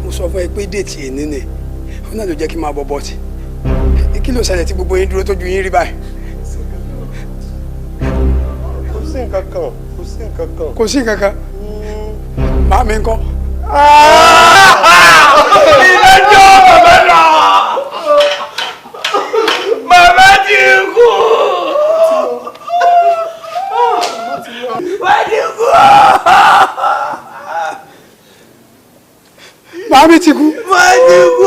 mo sọ fún ẹ pé déètì ẹ nínú ẹ ó náà ló jẹ́ kí n máa bọ̀ bọ́ọ̀tì kí ló ṣẹlẹ̀ tí gbogbo yín dúró tójú yín rí báyìí. kò sí nǹkan kan kò sí nǹkan kan. kò sí nǹkan kan màmí ńkọ́. ìlẹ́jọ́ bàbá náà màmá ti kú. wọ́n ti kú. màmí ti kú. wọ́n ti kú.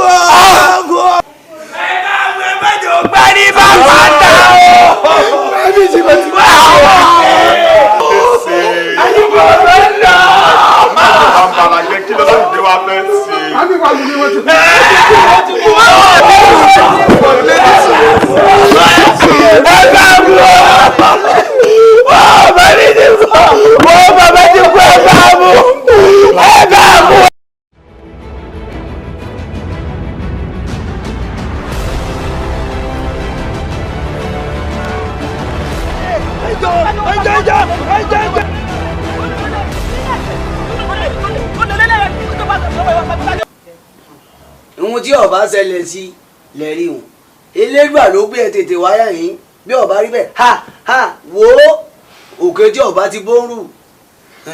ẹ ká gbé mẹ́jọ gbá ní bàbá náà o. màmí ti kú. àdúgbò rẹ̀ lọ. àbàlà jẹ́ kí ló ń gbé wa fẹ́ sí i. màmí wà lórí wọn ti kú. wọ́n ti kú. ẹ bá mú o. wọ́n bá mi ti kú. wọ́n bàbá ti kú ẹ bá mú. tí ọba ṣẹlẹ̀ sí lẹ́rìí hùn elédùà ló gbé ẹ tètè wáyà yín bí ọba rí bẹ́ẹ̀ ha wo òkè tí ọba ti bó ń rù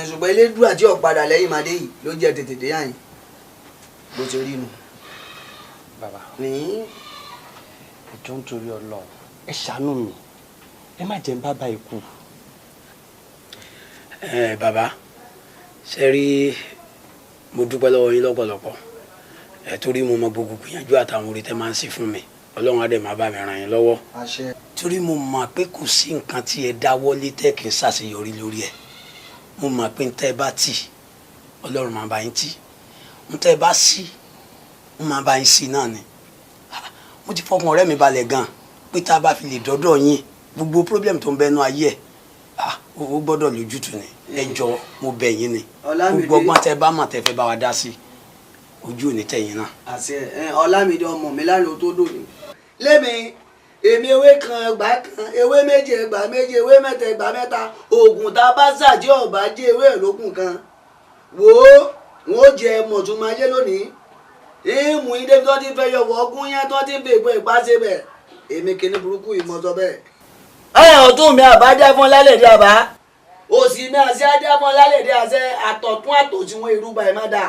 ṣùgbọ́n elédùà tí ọ̀padà lẹ́yìn màdé yìí ló jẹ́ tètè dé yàn yín bó ti rí nu. bàbá ní ẹjọ́ ń torí Ọlọ́run ẹ ṣàánú mi ẹ má jẹ́ ń bá báyìí kú. bàbá ṣe rí mo dúpẹ́ lọ́wọ́ yín lọ́pọ̀lọpọ̀ torí mo mọ gbogbo gbìyànjú àtàwọn orí tẹ́ máa ń ṣe fún mi Ọlọ́run á dẹ̀ máa bá mi ràn yín lọ́wọ́ torí mo mọ̀ pé kò sí nǹkan tí ẹ dáwọ́lé tẹ́ kì í ṣàṣeyọrí lórí ẹ̀ mo mọ̀ pé tẹ́ ẹ bá tì Ọlọ́run máa bá yín tì tẹ́ ẹ bá sí mo máa bá yín sí náà ni mo ti fọkàn ọ̀rẹ́ mi balẹ̀ gan pé tá a bá fi lè dọ́dọ̀ yín gbogbo problem tó ń bẹnu ayé ẹ̀ ó gbọ́dọ̀ lójútùú ni ẹ jọ̀ọ́ mo bẹ̀ yín ni gbogbo ọgbọ́n tẹ́ bá mọ̀ tẹ́ fẹ́ bá wa dá sí ojú ò ní tẹ̀yìn náà. àṣẹ Ọlámídé ọmọ mi lánàá tó dòní. lémi èmi ewé kan ẹgbàá kan ewé méje ẹgbàá méje ewé mẹ́ta ẹgbàá mẹ́ta oògùn tá a bá ṣàjẹ́ ọ̀bá jẹ́ ewé ìlókun kan wò ó wọn ó jẹ mọ̀tún máa yé lónìí ìmú ilé tó ti fẹ́ yọ̀wọ̀ ọgún yẹn tó ti bèbè ìpàṣẹ bẹ̀ èmi kìíní burúkú ìmọ̀tọ́ bẹ́ẹ̀. ọ̀tún mi àbájá fún lálẹ́dí àbá òsì mi àṣẹ ajá fún lálẹ́dí àṣẹ àtọ̀tún àtòsí wọn ìrúbà ẹ̀ má dà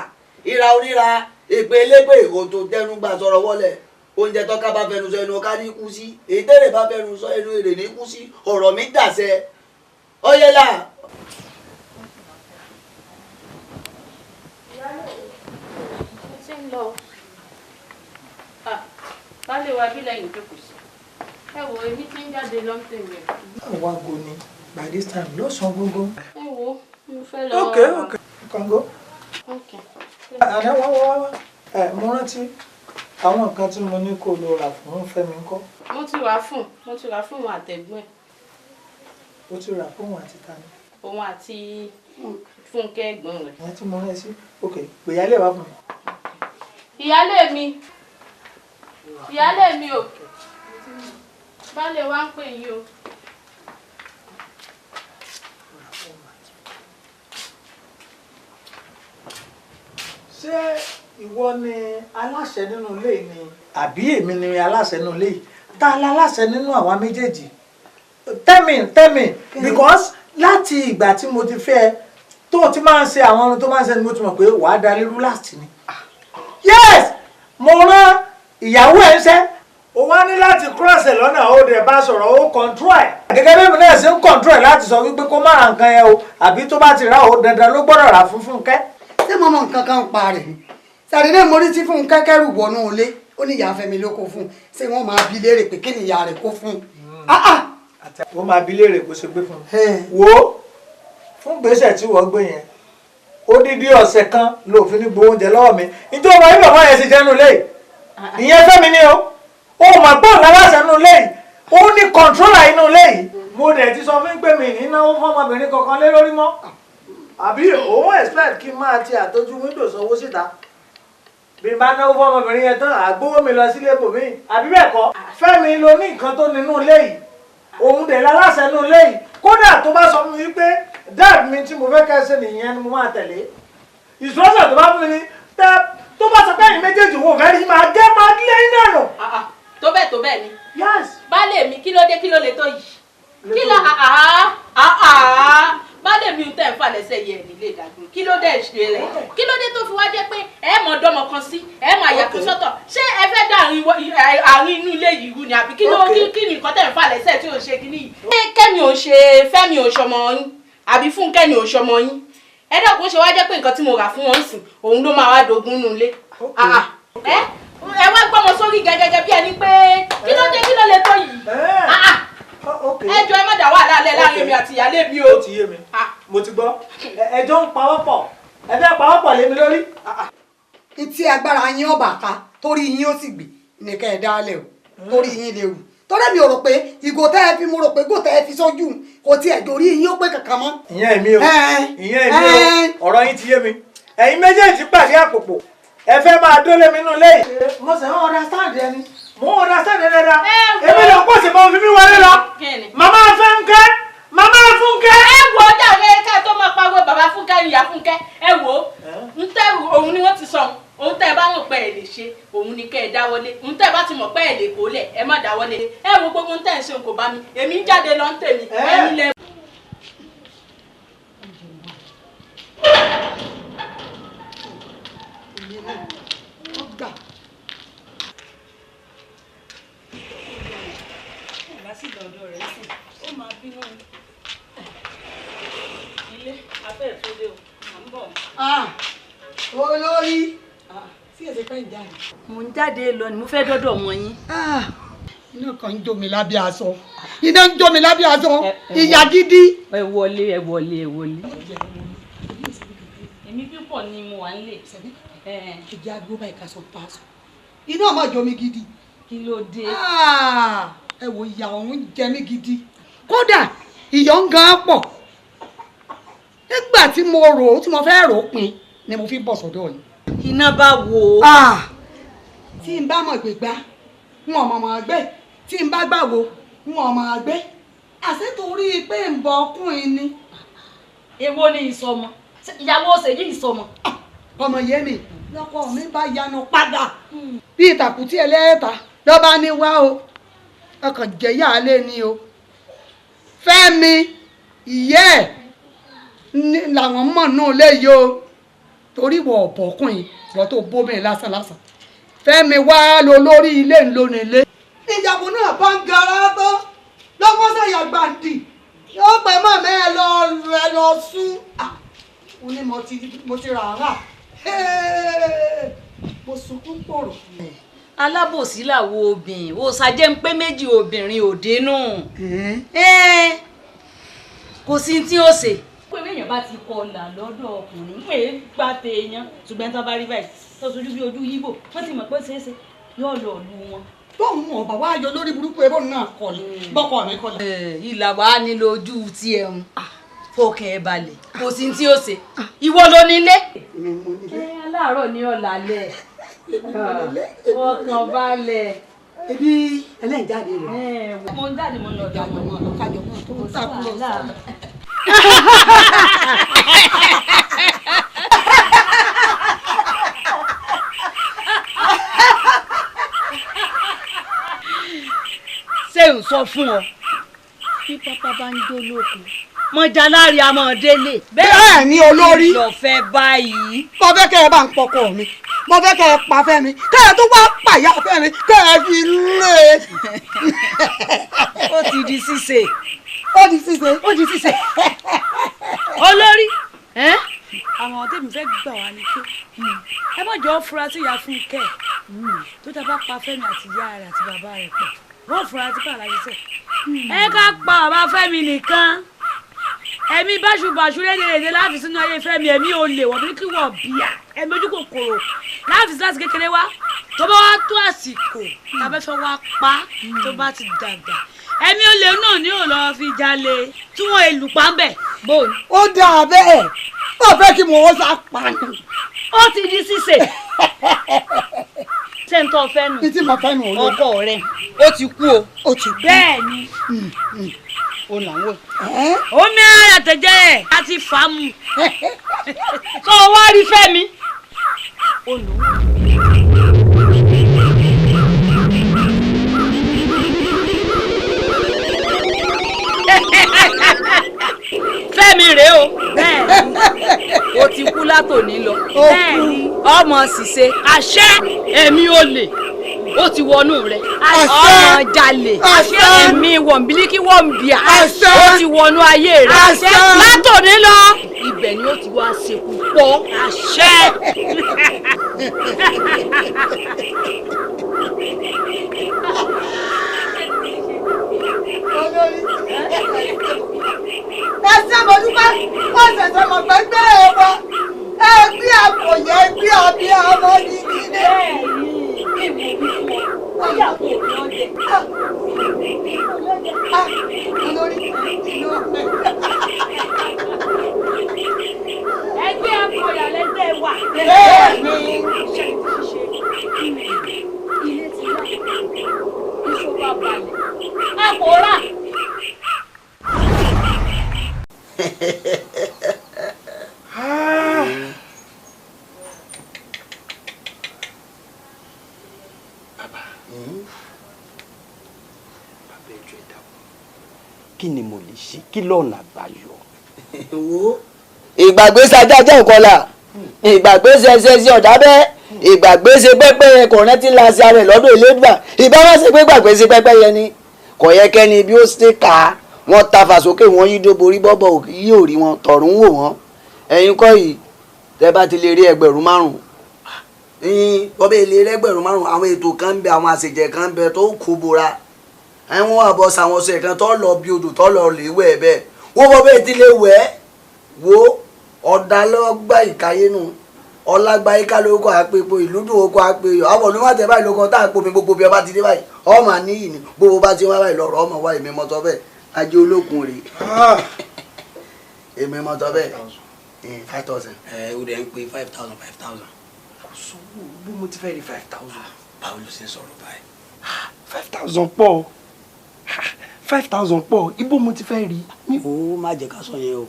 ìra oríra èpè elépè òtò tẹnu gbà sọ̀rọ̀ wọlé oúnjẹ tọ́ka bá fẹnu sọ ẹnu ọ̀ká ní kú sí èyí tẹ́lẹ̀ bá fẹnu sọ ẹnu èrè ní kú sí ọ̀rọ̀ mi dàṣẹ ọ̀yẹ́là. Bálé wa bí lẹ́yìn tó kù sí. Ẹ wo èmi tí ń jáde lọ́ńtẹ̀ rẹ̀. Àwa go ni by this time lọ́sàn-án gbogbo. Ẹ wo mo fẹ́ lọ. Okay. You can go. Okay. Àná wá. Mo rántí àwọn nǹkan tí mo ní kó lọ rà fún Fẹ́mi ńkọ́. Mo ti rà fún òun àtẹ̀gbọ́n ẹ̀. O ti rà fún òun àti tani. Òun àti Fúnkẹ́ ẹ̀gbọ́n rẹ̀. Ìyẹn tí mo rán ẹ sí. Ok, pè yálé wá fún mi. Ìyálé mi o. Bálé wa ń pè yín o. Ṣé ìwọ ni aláṣẹ nínú ilé yìí ni àbí èmi ni aláṣẹ nínú ilé yìí? Ta la aláṣẹ nínú àwa méjèèjì? Tell me because láti ìgbà tí mo ti fẹ́ tó ti máa ń ṣe àwọn ohun tó máa ń ṣe ni mo ti mọ̀ pé wàá darí rú last ni. Yes! Mo rán ìyàwó ẹ̀ ń ṣẹ́. O wá ní láti cross ẹ̀ lọ́nà ó dẹ̀ bá sọ̀rọ̀ ó control ẹ̀. Gẹ́gẹ́ bí mi náà ṣe ń control ẹ̀ láti sọ wípé kó má ra nǹkan yẹn o àbí tó bá ti rà ó dandan ló gbọ́dọ̀ rà fún Fúnkẹ́. Ṣé mo mọ nǹkan kan pa rẹ̀ ni? Sàdédé mo rí tí Fúnkẹ́ kẹ́rù wọnú ilé ó ní ìyá Fẹ́mi ló kó fún un ṣé wọ́n máa bi léèrè pé kí ni ìyá rẹ̀ kó fún un. Wọ́n máa bi léèrè kó ṣe gbé fún un. Wo fún gbèsè tí wọ́n gbé yẹn odidi ọ̀sẹ̀ kan ló fi ní gbowó oúnjẹ lọ́wọ́ mi nítorí ọmọ yìí bàbá yẹn ti jẹ́nu lé ìyẹn Fẹ́mi ni o mọ̀ pé òun aláṣẹ nínú ilé yìí òun ní kọ̀ǹtrólà inú ilé yìí. Mo dẹ̀ ti sọ fún pé mi ní náwó fún ọmọbìnrin kankan lé lórí mọ́ àbí òun expect kí n máa ti àtọ́jú windows owó síta bí n bá náwó fún ọmọbìnrin yẹn tán àgbówó mi lọ sílé bòmí àbí bẹ́ẹ̀ kọ́ Fẹ́mi ló ní nǹkan tó nínú ilé yìí òun dẹ̀ láláṣẹ nínú ilé yìí kódà tó bá sọ fún mi pé dad mi tí mo fẹ́ kẹ́sẹ̀ nìyẹn ni mo máa tẹ̀lé ìṣọ́sẹ̀ tó bá fún mi ní tó bá sọ pé ẹ̀yin méjèèjì wò fẹ́ rí máa lé iná nù. Tó bẹ́ẹ̀ ni. Yes. Bálé mi kí ló lè tó yìí. Kí ló bálé mi tẹ̀ ń fà lẹ́sẹ̀ yẹ nílé ìdàgbé kí ló dé ṣe rẹ̀ kí ló dé tó fi wá jẹ́ pé ẹ mọ̀ dọ́mọ kan sí ẹ mọ̀ àyàfi sọ́tọ̀ ṣé ẹ fẹ́ dá àárín inú ilé yìí rú ni àbí kí ni nǹkan tẹ̀ ń fà lẹ́sẹ̀ tí ò ṣe kí nìyí. Kẹ́mi ò ṣe Fẹ́mi ò ṣọmọ yín àbí Fúnkẹ́ ni ò ṣọmọ yín ẹ dẹ́kun ṣe wá jẹ́ pé nǹkan tí mo rà fún wọn sìn òun ló máa wá dogun nínú ilé. Ẹ wá gbọ́mọ sórí gẹ́gẹ́ bí ẹni pé kí ló lè tó yìí. Ẹjọ́ ẹ má dá wàhálà alẹ́ láàrin mi àti ìyálé mi o. Ó ti yé mi mo ti gbọ́ ẹjọ́ ń pawọ́pọ̀ ẹ fẹ́ pawọ́pọ̀ lé mi lórí. Tí agbára yín ọ̀bà ká torí yín ó sì gbé nìkan ẹ̀ dálẹ̀ o torí yín lè rù torí mi ò rò pé ìgò tẹ́ ẹ fi mo rò pé ìgò tẹ́ ẹ fi sójú kò tiẹ̀ dórí yín ó pé kankan mọ́. Ìyẹn èmi o ọ̀rọ̀ yín ti yé mi ẹ̀yin méjèèjì pàdé àpòpọ̀ ẹ fẹ́ máa dólé mi nínú ilé yìí. Mo sì ń understand ẹni mo ń understand ẹni dáadáa èmi ló pọ̀ sí mo fi mí wọlé lọ màmá Fúnkẹ́. Ẹ wo ọjà rẹ ká tó máa pariwo bàbá Fúnkẹ́ ìyá Fúnkẹ́ ẹ wo ń tẹ òun ni wọ́n ti sọ òun tẹ ẹ bá mọ̀ pé ẹ lè ṣe òun ni kẹ́ ẹ dáwọ́lé ohun tẹ́ ẹ bá ti mọ̀ pé ẹ lè kó lẹ̀ ẹ má dáwọ́lé ẹ wo gbogbo ohun tẹ́ ẹ ṣe kò bá mi èmi ń jáde lọ ń tèmi ẹ̀yin lẹ. Olórí sí ẹsẹ fẹ́ jáde. Mo ń jáde lọ ni mo fẹ́ dọ́dọ̀ wọn yín. Iná kan ń jó mi lábẹ́ aṣọ. Iná ń jó mi lábẹ́ aṣọ. Ìyá gidi. Ẹ wọlé ẹ wọlé ẹ wọlé. Èmi pípọ̀ ni mo wà nílé. Ìjà àgbo báyìí ká sọ pa aṣọ. Iná ọmọ jó mi gidi. Kí ló dé? Ẹ wo ìyá ọ̀hún jẹ mí gidi. Kódà ìyọ̀ ń gan pọ̀. Nígbà tí mo rò ó tí mo fẹ́ rò ó pin ni mo fi bọ̀ sọ́dọ̀ yìí. Iná bá wo. Tí n bá mọ̀ gbégbá n ò mọ̀ gbé tí n bá gbàwó n ò mọ̀ gbé àṣẹ torí pé ń bọ ọkùnrin ni. Èwo ni ìsọmọ ìyàwó ṣèjì ìsọmọ. Ọmọ yé mi lọ́kọ mi bá yanu padà bí ìtàkùtì ẹlẹ́ta lọ́ba ní wá o ọkàn jẹ́yà alẹ́ ni o Fẹ́mi ìyẹ́ ẹ̀ làwọn mọ̀ náà léyìí o torí wọ ọ̀bọ̀kùnrin wọ́n tó bóbìnrin lásán lásán Fẹ́mi wá lọ lórí ilé ńlónilé. Ìyàwó náà bá ń gara tán lọ́wọ́ sẹ̀yà gbàǹdì yóò pẹ́ mọ́ mẹ́ ẹ lọ sún. Ó ní mo ti rà á rà mo sunkún pòrò. Alábòsí làwo obìnrin ó ṣàjẹ́ ń pé méjì obìnrin òde náà. Kò sí tí ó ṣe. Pé èèyàn bá ti kọlà lọ́dọ̀ ọkùnrin pé gbá téèyàn ṣùgbọ́n tó bá rí báyìí tó sojú bí ojú yíbò wọ́n ti mọ̀ pé ṣeéṣe yóò lọ lu wọn. Tóun mọ̀ bàbá ayọ̀ lórí burúkú ebó náà kọlẹ̀ bọ́kọ mi kọlẹ̀. Ìlà wa ní lójú tí ẹ ń fọkàn ẹ balẹ̀ kò sí tí ó ṣe ìwọ ló nílé. Aláàárọ̀ ní ọ̀làlẹ̀ fọkàn balẹ̀. Ebi ẹlẹ́ǹjáde rẹ̀. Mo ń jáde mo lọ ọ̀dọ̀ àwọn ọmọ kájọ mọ́ tó ń sàkúrò sọ. Ṣé ń sọ fún ọ bí pápá bá ń dó lókun mọ̀jà láàrin àmọ́ délé. Bẹ́ẹ̀ ni olórí. Lọ fẹ́ báyìí. Mo fẹ́ kẹ́ ẹ bá ń pọkọ mi mo fẹ́ kẹ́ ẹ pa Fẹ́mi kẹ́ ẹ tó wá pàyà Fẹ́mi kẹ́ ẹ fi lé. Ó ti di ṣíṣe. Ó di ṣíṣe. Ó di ṣíṣe. Olórí àwọn tèmi fẹ́ gbà wá ní pé ẹ má jọ fura sí ìyá fún kẹ́ tó tá bá pa Fẹ́mi àti ìyá rẹ̀ àti bàbá rẹ̀ pọ̀ wọ́n fura sí pàlà ṣiṣẹ́. Ẹ ká pa bàbá Fẹ́mi nìkan ẹ̀mí báṣubàṣu lédèrèdè láàfi sínú ayé Fẹ́mi ẹ̀mí ò lè wọ̀ bí kí wọ́n bíyà ẹ̀mí ojú kòkòrò láàfi sí láti kékeré wá tó bá wá tó àsìkò tàbí fẹ́ wá pa tó bá ti dàgbà ẹ̀mí olè náà ni ò lọ́ọ́ fi jalè tí wọ́n èlù pa ń bẹ̀ bóun. Ó dáa bẹ́ẹ̀ wọ́n fẹ́ kí mo wọ́n sá pa ni. Ó ti di ṣíṣe. Ṣé n tó fẹ́ nù? Títí mo fẹ́ nù olórí. Ọkọ rẹ̀ ó ti kú o. Ó ti kú. Bẹ́ẹ̀ ni. Ó làwọn. Omi ara tẹ̀jẹ̀ rẹ̀ a ti fà á mu. Sọ wá rí Fẹ́mi. Fẹ́mi rèé o. Bẹ́ẹ̀ni. O ti kú látòní lọ. Bẹ́ẹ̀ni. Ọmọ ṣìṣe. Àṣẹ ẹ̀mí olè. Ó ti wọnú rẹ̀. Ọmọ jalè. Ẹ̀mí wọ̀nbílíkì wọ̀nbíà. Ó ti wọnú ayé rẹ̀. Látòní lọ. Ibẹ̀ ni ó ti wá ṣekú pọ̀. Àṣẹ. Ẹsẹ̀ mọ̀lúkọ́ ọ̀sẹ̀ tó mọ̀ pé gbé e wọ ẹgbẹ́ àpòyẹ ẹgbẹ́ ọbí ọmọ nínú ilé. Ẹgbẹ́ àpòyà lẹ́sẹ̀ wà. Bẹ́ẹ̀ni. Ilé ti rà. Ìṣòro àbàlẹ̀. Àpòrà. bàbá ẹjọ́ ẹ dákun kí ni mo lè ṣe kí lọ́nà àbáyọ. wo ìgbàgbé sajájá ìkọlà ìgbàgbé ṣẹṣẹ sí ọ̀dà bẹ́ẹ̀ ìgbàgbé ṣe pẹ́pẹ́ kò rántí la ṣe ara ẹ̀ lọ́dọ̀ ìlédùà ìbáwá ṣe pé gbàgbé ṣe pẹ́pẹ́ yẹn ni kò yẹ kẹ́ni bí ó ṣe kà á wọ́n ta fàsókè wọ́n yí dó borí bọ́bọ̀ yí ò rí wọn tọ̀rún wò wọ́n ẹ̀yin kọ́ yìí tẹ́ bá ti lè rí ẹgbẹ̀rún 5 bọ́bẹ̀ ilé ẹgbẹ̀rún 5 àwọn ètò kan ń bẹ àwọn àṣejẹ kan ń bẹ tó kó bora àwọn àbọ̀ sàwọn ọ̀sẹ̀ kan tó lọ bí odò tó lọ lè wẹ̀ bẹ́ẹ̀ wọ́n bọ́bẹ̀ ti lè wẹ̀ wo ọ̀dàlọ́gbà ìkáyé nù ọlágbá ika lórúkọ àpèpọ̀ ìlú dùn oko àpèyọ àwọn olùmọ̀tẹ́ báyìí lóko tá à ń pomi gbogbo bí ọba ti dé báyìí ọmọ níyì ni gbogbo bá ti wá báyìí lọ́rọ̀ ọmọ wa èmi mọ́tọ́ bẹ́ẹ̀ ajé olókun rèé èmi mọ́tọ́ bẹ́ẹ̀ 5,000. ó dẹ̀ ń pe 5,000. kò sówó bó mo ti fẹ́ rí 5,000. báwo ló ṣe ń sọ̀rọ̀ báyìí. 5,000 pọ̀ 5,000 pọ̀ ibo mo ti fẹ́ rí. ó má jẹ́ ká sọ yẹn o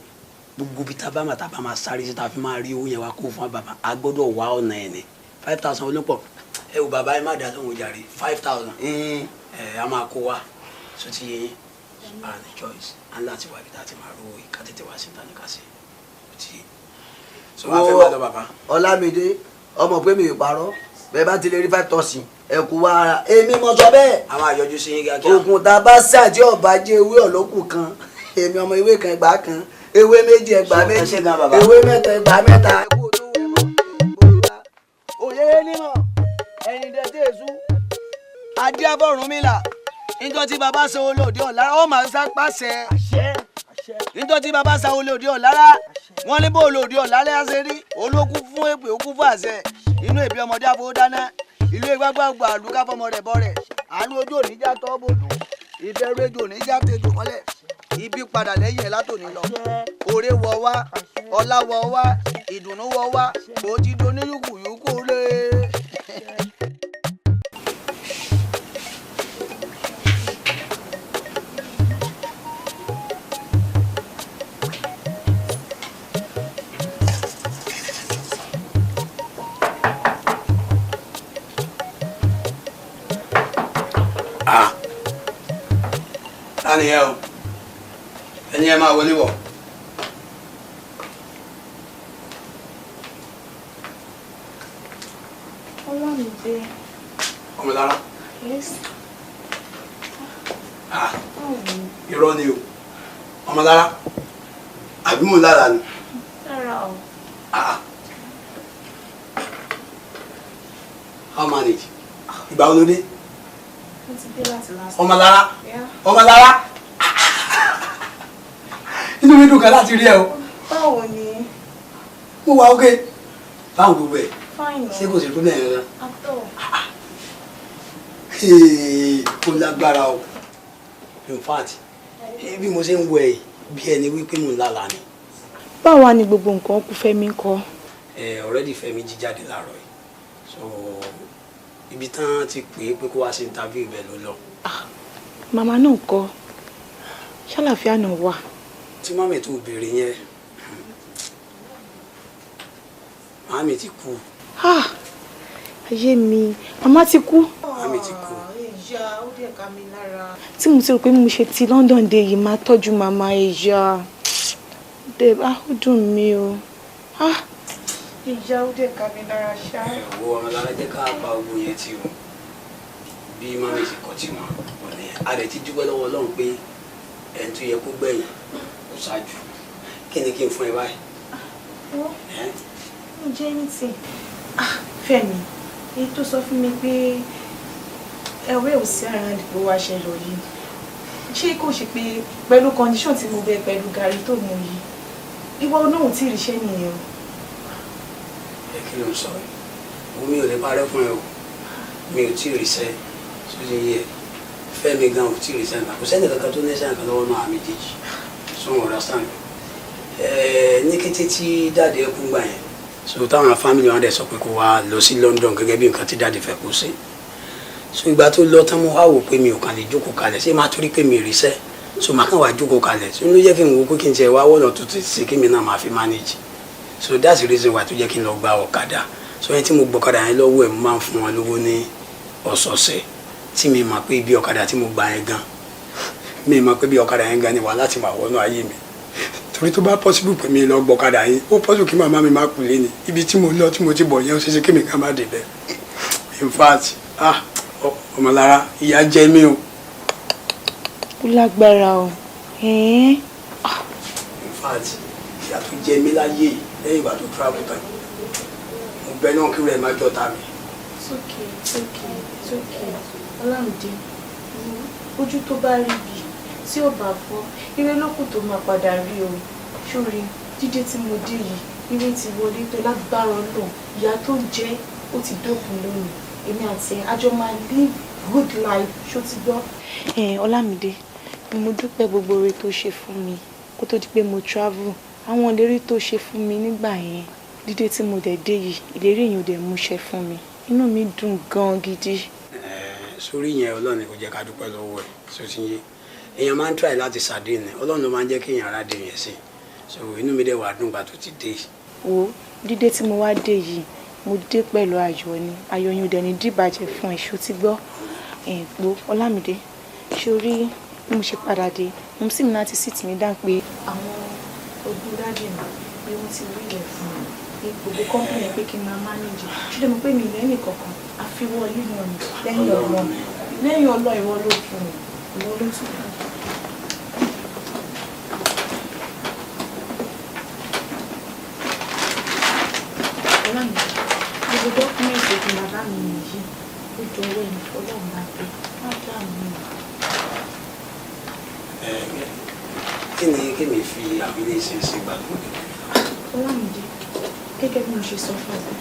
gbogbo bí tábà máa sáré sí ta fi máa rí owó yẹn wá kó fún bàbá a gbọ́dọ̀ wá ọ̀nà ẹ̀ ní 5,000 olópọ̀ ẹ wò bàbá ẹ má dá lóhùn jàre 5,000 a máa kó wa so ti yẹ yín a ní choice a ní láti wá ibi tá a ti máa ro ìka tètè wá sí ìta ní kásì ti so wá fẹ́ má lọ bàbá. Ọlámídé ọmọ pé mi ò parọ́ bẹ́ẹ̀ bá ti lè rí 5,000 ẹ kú wá ara èmi mọ sọ bẹ́ẹ̀. a máa yọjú sí yín kíákíá. oògùn tá a bá ṣàjẹ ọba jẹ ewé ọlọ́kù kan èmi ọmọ ewé kan ẹgbàá kan ewé 2 ẹgbàá 2 ewé 3 ẹgbàá 3. òye nímọ̀ ẹ̀yìn dẹ̀tẹ̀ èṣù adé abọ́rùnmílà níjọ́ tí baba sọ olóòdì ọ̀lára ó máa ń sápàṣẹ níjọ́ tí baba sọ olóòdì ọ̀lára wọ́n ní bó olóòdì ọ̀lára ṣe rí olókù fún èpè òkú fún àṣẹ inú èbí ọmọdé àfọwọ́ dáná ìlú ìgbàgbàgbà àlùkà fọmọ rẹ̀ bọ́ rẹ̀ àánú ojú òníjà tọ́ bójú ìbẹ̀rù ejò òníjà tejò mọ́lẹ̀ ibi padà lẹ́yìn ẹ̀ látòní lọ òré wọ wá ọlá wọ wá ìdùnnú wọ wá kò ti do ní yúkúyúkú lé. Tani ẹ o ẹni ẹ máa wọlé wọ. Ọlámídé. Ọmọlára. Yes. Irọ́ ni o Ọmọlára àbí mò ń lára ni. Rárá o. How manage? Ìgbà wo ló dé? Mo ti dé láti last. Ọmọlára. Ọmọlára. Inú mi dùn kan láti rí ẹ o. Báwo ni? Mo wà ókè. Báwo gbogbo ẹ̀? Fine. Ṣé kò sí problem yẹn rẹ? Àtọ̀. Ó lágbára o. In fact, bí mo ṣe ń wọ ẹ̀ bí ẹni wípé mò ń lálàá ni. Báwo ni gbogbo nǹkan kú Fẹ́mi ńkọ́? Already Fẹ́mi jí jáde láàárọ̀ yìí. So ibi tán ti pè é pé kó wá sí interview ibẹ̀ ló lọ. Màmá náà ńkọ́? Ṣàlàáfíà náà wà? Tí mọ́mì tó béèrè yẹn màmí ti kú. Ayé mi, màmá ti kú. Màmí ti kú. Ìyá ó dẹ̀ ká mi lára. Tí mo ti rò pé mo ṣe ti London dé yìí máa tọ́jú màmá ìyá. Ó dùn mí o. Ìyá ó dẹ̀ ká mi lára ṣá. Wo Ọmọlára jẹ́ ká pa ogun yẹn tí o. Bí màmí ti kọ́ tí wọ́n ní a lè ti dúpẹ́ lọ́wọ́ Ọlọ́run pé ẹni tó yẹ kó gbẹ̀yìn kó ṣáájú. Kí ni kí n fún ẹ báyìí? Mo jẹ́ ní tì. Fẹ́mi, èyí tó sọ fún mi pé ẹ̀wẹ́ ò sí ara ìdìbò wa ṣe lọ yìí. Ṣé kò ṣe pé pẹ̀lú condition tí mo bẹ pẹ̀lú gàrí tó mú yìí, ìwọ náà ò tí ì ríṣẹ́ nìyẹn o. Kí ló ń sọ yìí? Mi ò lè parẹ́ fún ẹ o. Mi ò tí ì ríṣẹ́ sójú yẹ. Fẹ́mi gan ò tí ì ríṣẹ́ nǹkan. Kò sẹ́ni kankan tó ní ẹsẹ̀ nǹkan lọ́wọ́ náà méjèèjì. So understand. Ní kété tí dáàdì ẹ kú gbà yẹn. So táwọn family wọn dẹ̀ sọ pé kó wá lọ sí London gẹ́gẹ́ bí nǹkan tí dáàdì fẹ́ kó sí. So ìgbà tó lọ tán mo wá wò pé mi ò kàn lè jókòó kalẹ̀ ṣé máa torí pé mi ì ríṣẹ́. So màá kàn wá jókòó kalẹ̀. So ló jẹ́ kí n wo pé kí n tiẹ̀ wá wọ́nà tó ti ṣe kí mi náà máa fi manage. So that's the reason why tó jẹ́ kí n lọ gba ọ̀kadà. So ẹni tí mo gbọ́kadà yẹn lọ́wọ́ ẹ̀ mo máa ń fún wọn lówó ní ọ̀sọ̀ọ̀sẹ̀ tí mi mọ̀ pé ibi ọ̀kadà tí mo gbà yẹn gan mi mọ̀ pé bí ọ̀kadà yẹn gan ni wà láti máa wọnú ayé mi torí tó bá possible pé mi lọ gbọ́ ọ̀kadà yẹn ó possible kí màmá mi má kú lé ni ibi tí mo lọ tí mo ti bọ̀ yẹn ó ṣeéṣe kí mi kan má dé bẹ́ẹ̀ in fact ọmọlára ìyà jẹ mí o. ó lágbára o. in fact ìyà tó jẹ mí láyé yìí lẹ́yìn ìgbà tó travel tán mo bẹ náà kí rẹ̀ má jọta mi. It's okay. Ọlámídé, ojú tó bá rí bí tí ò bá fọ́ ire lókùn tó máa padà rí o. Ṣórí dídé tí mo dé yìí ire ti wọlé tó lágbára Ọlọ́run ìyá tó jẹ́ ó ti dópin lónìí èmi àti àjọ máa live good life ṣó ti gbọ́. Ọlámídé mo dúpẹ́ gbogbo oore tó ṣe fún mi kó tó di pé mo travel àwọn ìlérí tó ṣe fún mi nígbà yẹn dídé tí mo dẹ̀ dé yìí ìlérí yẹn ò dẹ̀ múṣẹ fún mi inú mi dùn gan gidi. Sórí yẹn Ọlọ́run ni kò jẹ́ ká dúpẹ́ lọ́wọ́ ẹ̀ tó ti yé èèyàn máa ń try láti ṣàdé ni Ọlọ́run ló máa ń jẹ́ kí èèyàn ara dé yẹn sí so inú mi dẹ̀ wà dùn gbà tó ti dé. wo dídé tí mo wá dé yìí mo dé pẹ̀lú ayọ̀ ni ayọ̀ yẹn ò dẹ̀ ní dìbàjẹ́ fún ẹ̀ṣọ́ tí gbọ́ ẹ̀gbọ́ Ọlámídé sórí bí mo ṣe padà dé mo sì ní láti sit mi dáhùn pé àwọn ogun dájú mi bí wọ́n ti rí ilẹ̀ fún mi gbogbo kọ́mpìnì pé kí n máa mánéjì ṣùgbọ́n mo pé mi lẹ́yìn kankan àfiwọ́ lílọ ni lẹ́yìn ọlọ́ ìwọ ló fún mi ìwọ ló tún fún mi. Ọlámídé gbogbo dọ́kúmẹ̀ntì ògùn bàbá mi nìyí ó jọ̀wọ́ ẹni Ọlọ́run bá gbé má dáàmú mi. kí ni fi àwọn ilé iṣẹ́ ṣe gbàgbọ́. Ọlámídé gẹ́gẹ́ bí mo ṣe sọ fún ọ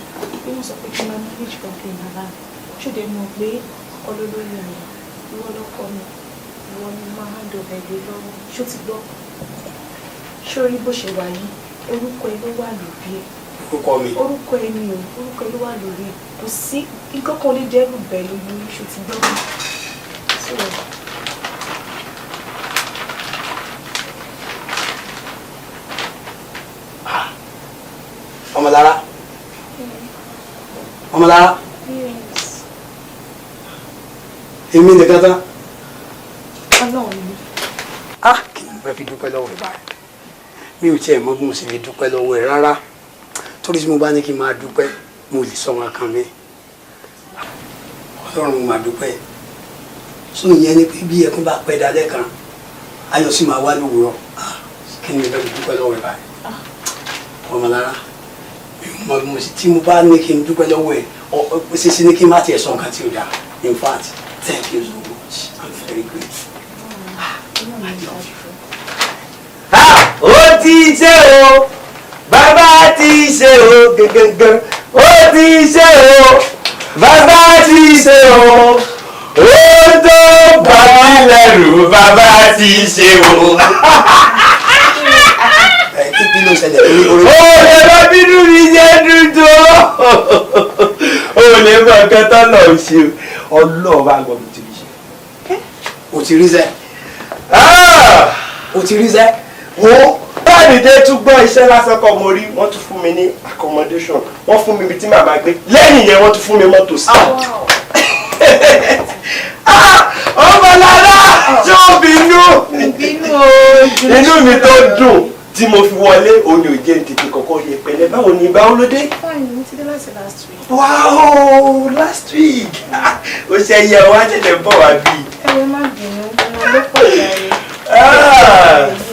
bí wọ́n sọ pé kí n máa manage complain bàbá mi ṣùgbọ́n mọ̀ pé olólórí àyà ìwọ lọ́kọ mi ìwọ ni máa hand over ẹgbẹ́ lọ́wọ́ ṣó ti gbọ́ sórí bó ṣe wà yìí orúkọ ẹ ló wà lórí ẹ orúkọ ẹ ni o orúkọ ẹ ló wà lórí ẹ kò sí nǹkan kan lè dẹ́rù bẹ́ẹ̀ lórí ṣó ti gbọ́ mi. Ọmọlára èmi nìkan tán. Ọlọ́run ni. Kí ni mo fẹ́ fi dúpẹ́ lọ́wọ́ ẹ báyìí mi ò tiẹ̀ mọ̀ bí mo sì lè dúpẹ́ lọ́wọ́ ẹ rárá torí tí mo bá ní kí n máa dúpẹ́ mo lè sọ wọn kan mi Ọlọ́run mo máa dúpẹ́ sóun yẹn ni pé bí ẹkún bá pẹ́ dalẹ́ kan ayọ̀ sì máa wá lówùúrọ̀ kí ni mo fẹ́ fi dúpẹ́ lọ́wọ́ ẹ báyìí Ọmọlára tí mo bá ní kí n dúpẹ́ lọ́wọ́ ẹ̀ ṣíṣe ní kí n má tiẹ̀ sọ nǹkan tí ó dáa in fact thank you so much I'm very grateful. Ó ti ṣe o bàbá ti ṣe o gẹ́gẹ́gẹ́ ó ti ṣe o bàbá ti ṣe o ó tó bà mí lẹ́rù bàbá ti ṣe o. Kí ló ṣẹlẹ̀ lórí orí. Ó lè bá bínú mi jẹ́ dúdú. Ó lè mọ nǹkan tó lọ ṣe Ọlọ́run bá gbọ́ mi ti rí ṣe. O ti rí sẹ́. O ti rí sẹ́. Wo báyìí dé tún gbọ́ iṣẹ́ lásán kọ́ mo rí wọ́n tún fún mi ní accommodation wọ́n fún mi ibi tí màmá gbé lẹ́yìn yẹn wọ́n tún fún mi mọ́tò sí. Ọmọlára tó bínú inú mi tó dùn tí mo fi wọlé òní ò jẹ́ tètè kọ̀kọ́ yẹ pẹ̀lẹ́ báwo ni ìgbà wo ló dé. Fine, mo ti dé láti last week. Wow, last week o ṣe yẹ wá tẹ̀lé bọ̀ wá bí. Ẹ má bínú ọmọ ló pọ̀ jáde.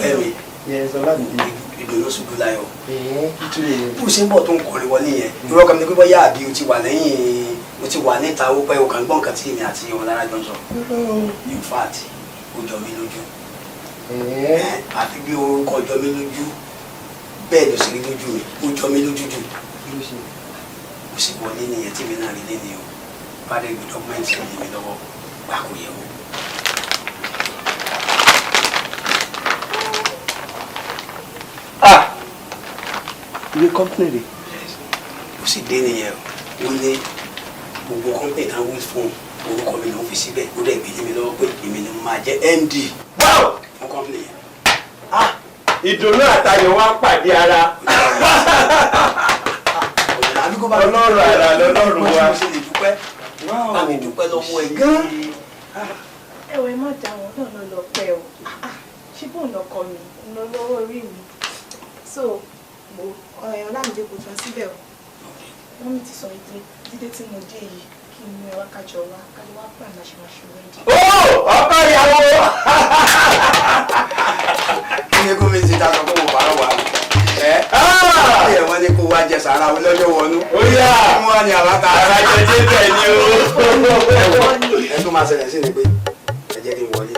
Fẹ́mi yẹn sọ láti di ìdùnnú ṣubú láyọ̀ bó ṣe ń bọ̀ tó ń kọrin wọlé yẹn irọ́ kan ní pé bọ́yá àbí o ti wà lẹ́yìn o ti wà níta ó pẹ́ o kàn gbọ́n kan tí èmi àti Ọmọlára jọ ń sọ in fact ó jọ mí lójú àfi bí orúkọ jọ mí lójú bẹ́ẹ̀ ló sì rí lójú mi ó jọ mí lójú jù ó sì wọlé nìyẹn tí mi náà rí lẹ́nu o bá dé gbé dọ́kúmẹ́ntì mi lọ́wọ́ gbà kó yẹ wò. Ìwé kọ́mpìnì rẹ̀. Ó sì dé nìyẹn o ní gbogbo kọ́mpìnì náà wí fún orúkọ mi ló fi síbẹ̀ ó dẹ̀ gbé mi lọ́wọ́ pé èmi ni mo máa jẹ́ MD. Fún kọ́mpìnì yẹn. Ìdùnnú àtayọ̀ wá pàdé ara. Ọlọ́run àrà lọ́lọ́run wa. Bá mi dúpẹ́ lọ́wọ́ ẹ̀ gan. ẹ̀wẹ̀ má dá wọn náà lọ pẹ́ o ṣé bóun lọkọ mi ń lọ lọ́wọ́ orí mi so Ọlámídé kò tán síbẹ̀ o wọ́n mi ti sọ dídé tí mo dé yìí kí n mú ẹ wá kájọ wá kájọ wá pàà máṣe rẹ́dí. ọkọ ìyàwó kí ni gómìnà ti dáná kó wò bá wà ẹ wọ́n ní kó wá jẹ sàrà olóyè wọnú ó yá wọ́n ní àbáta ara jẹ díẹ̀ ni o ẹ tó máa ṣẹlẹ̀ sí ni pé ẹ jẹ́ kí n wọlé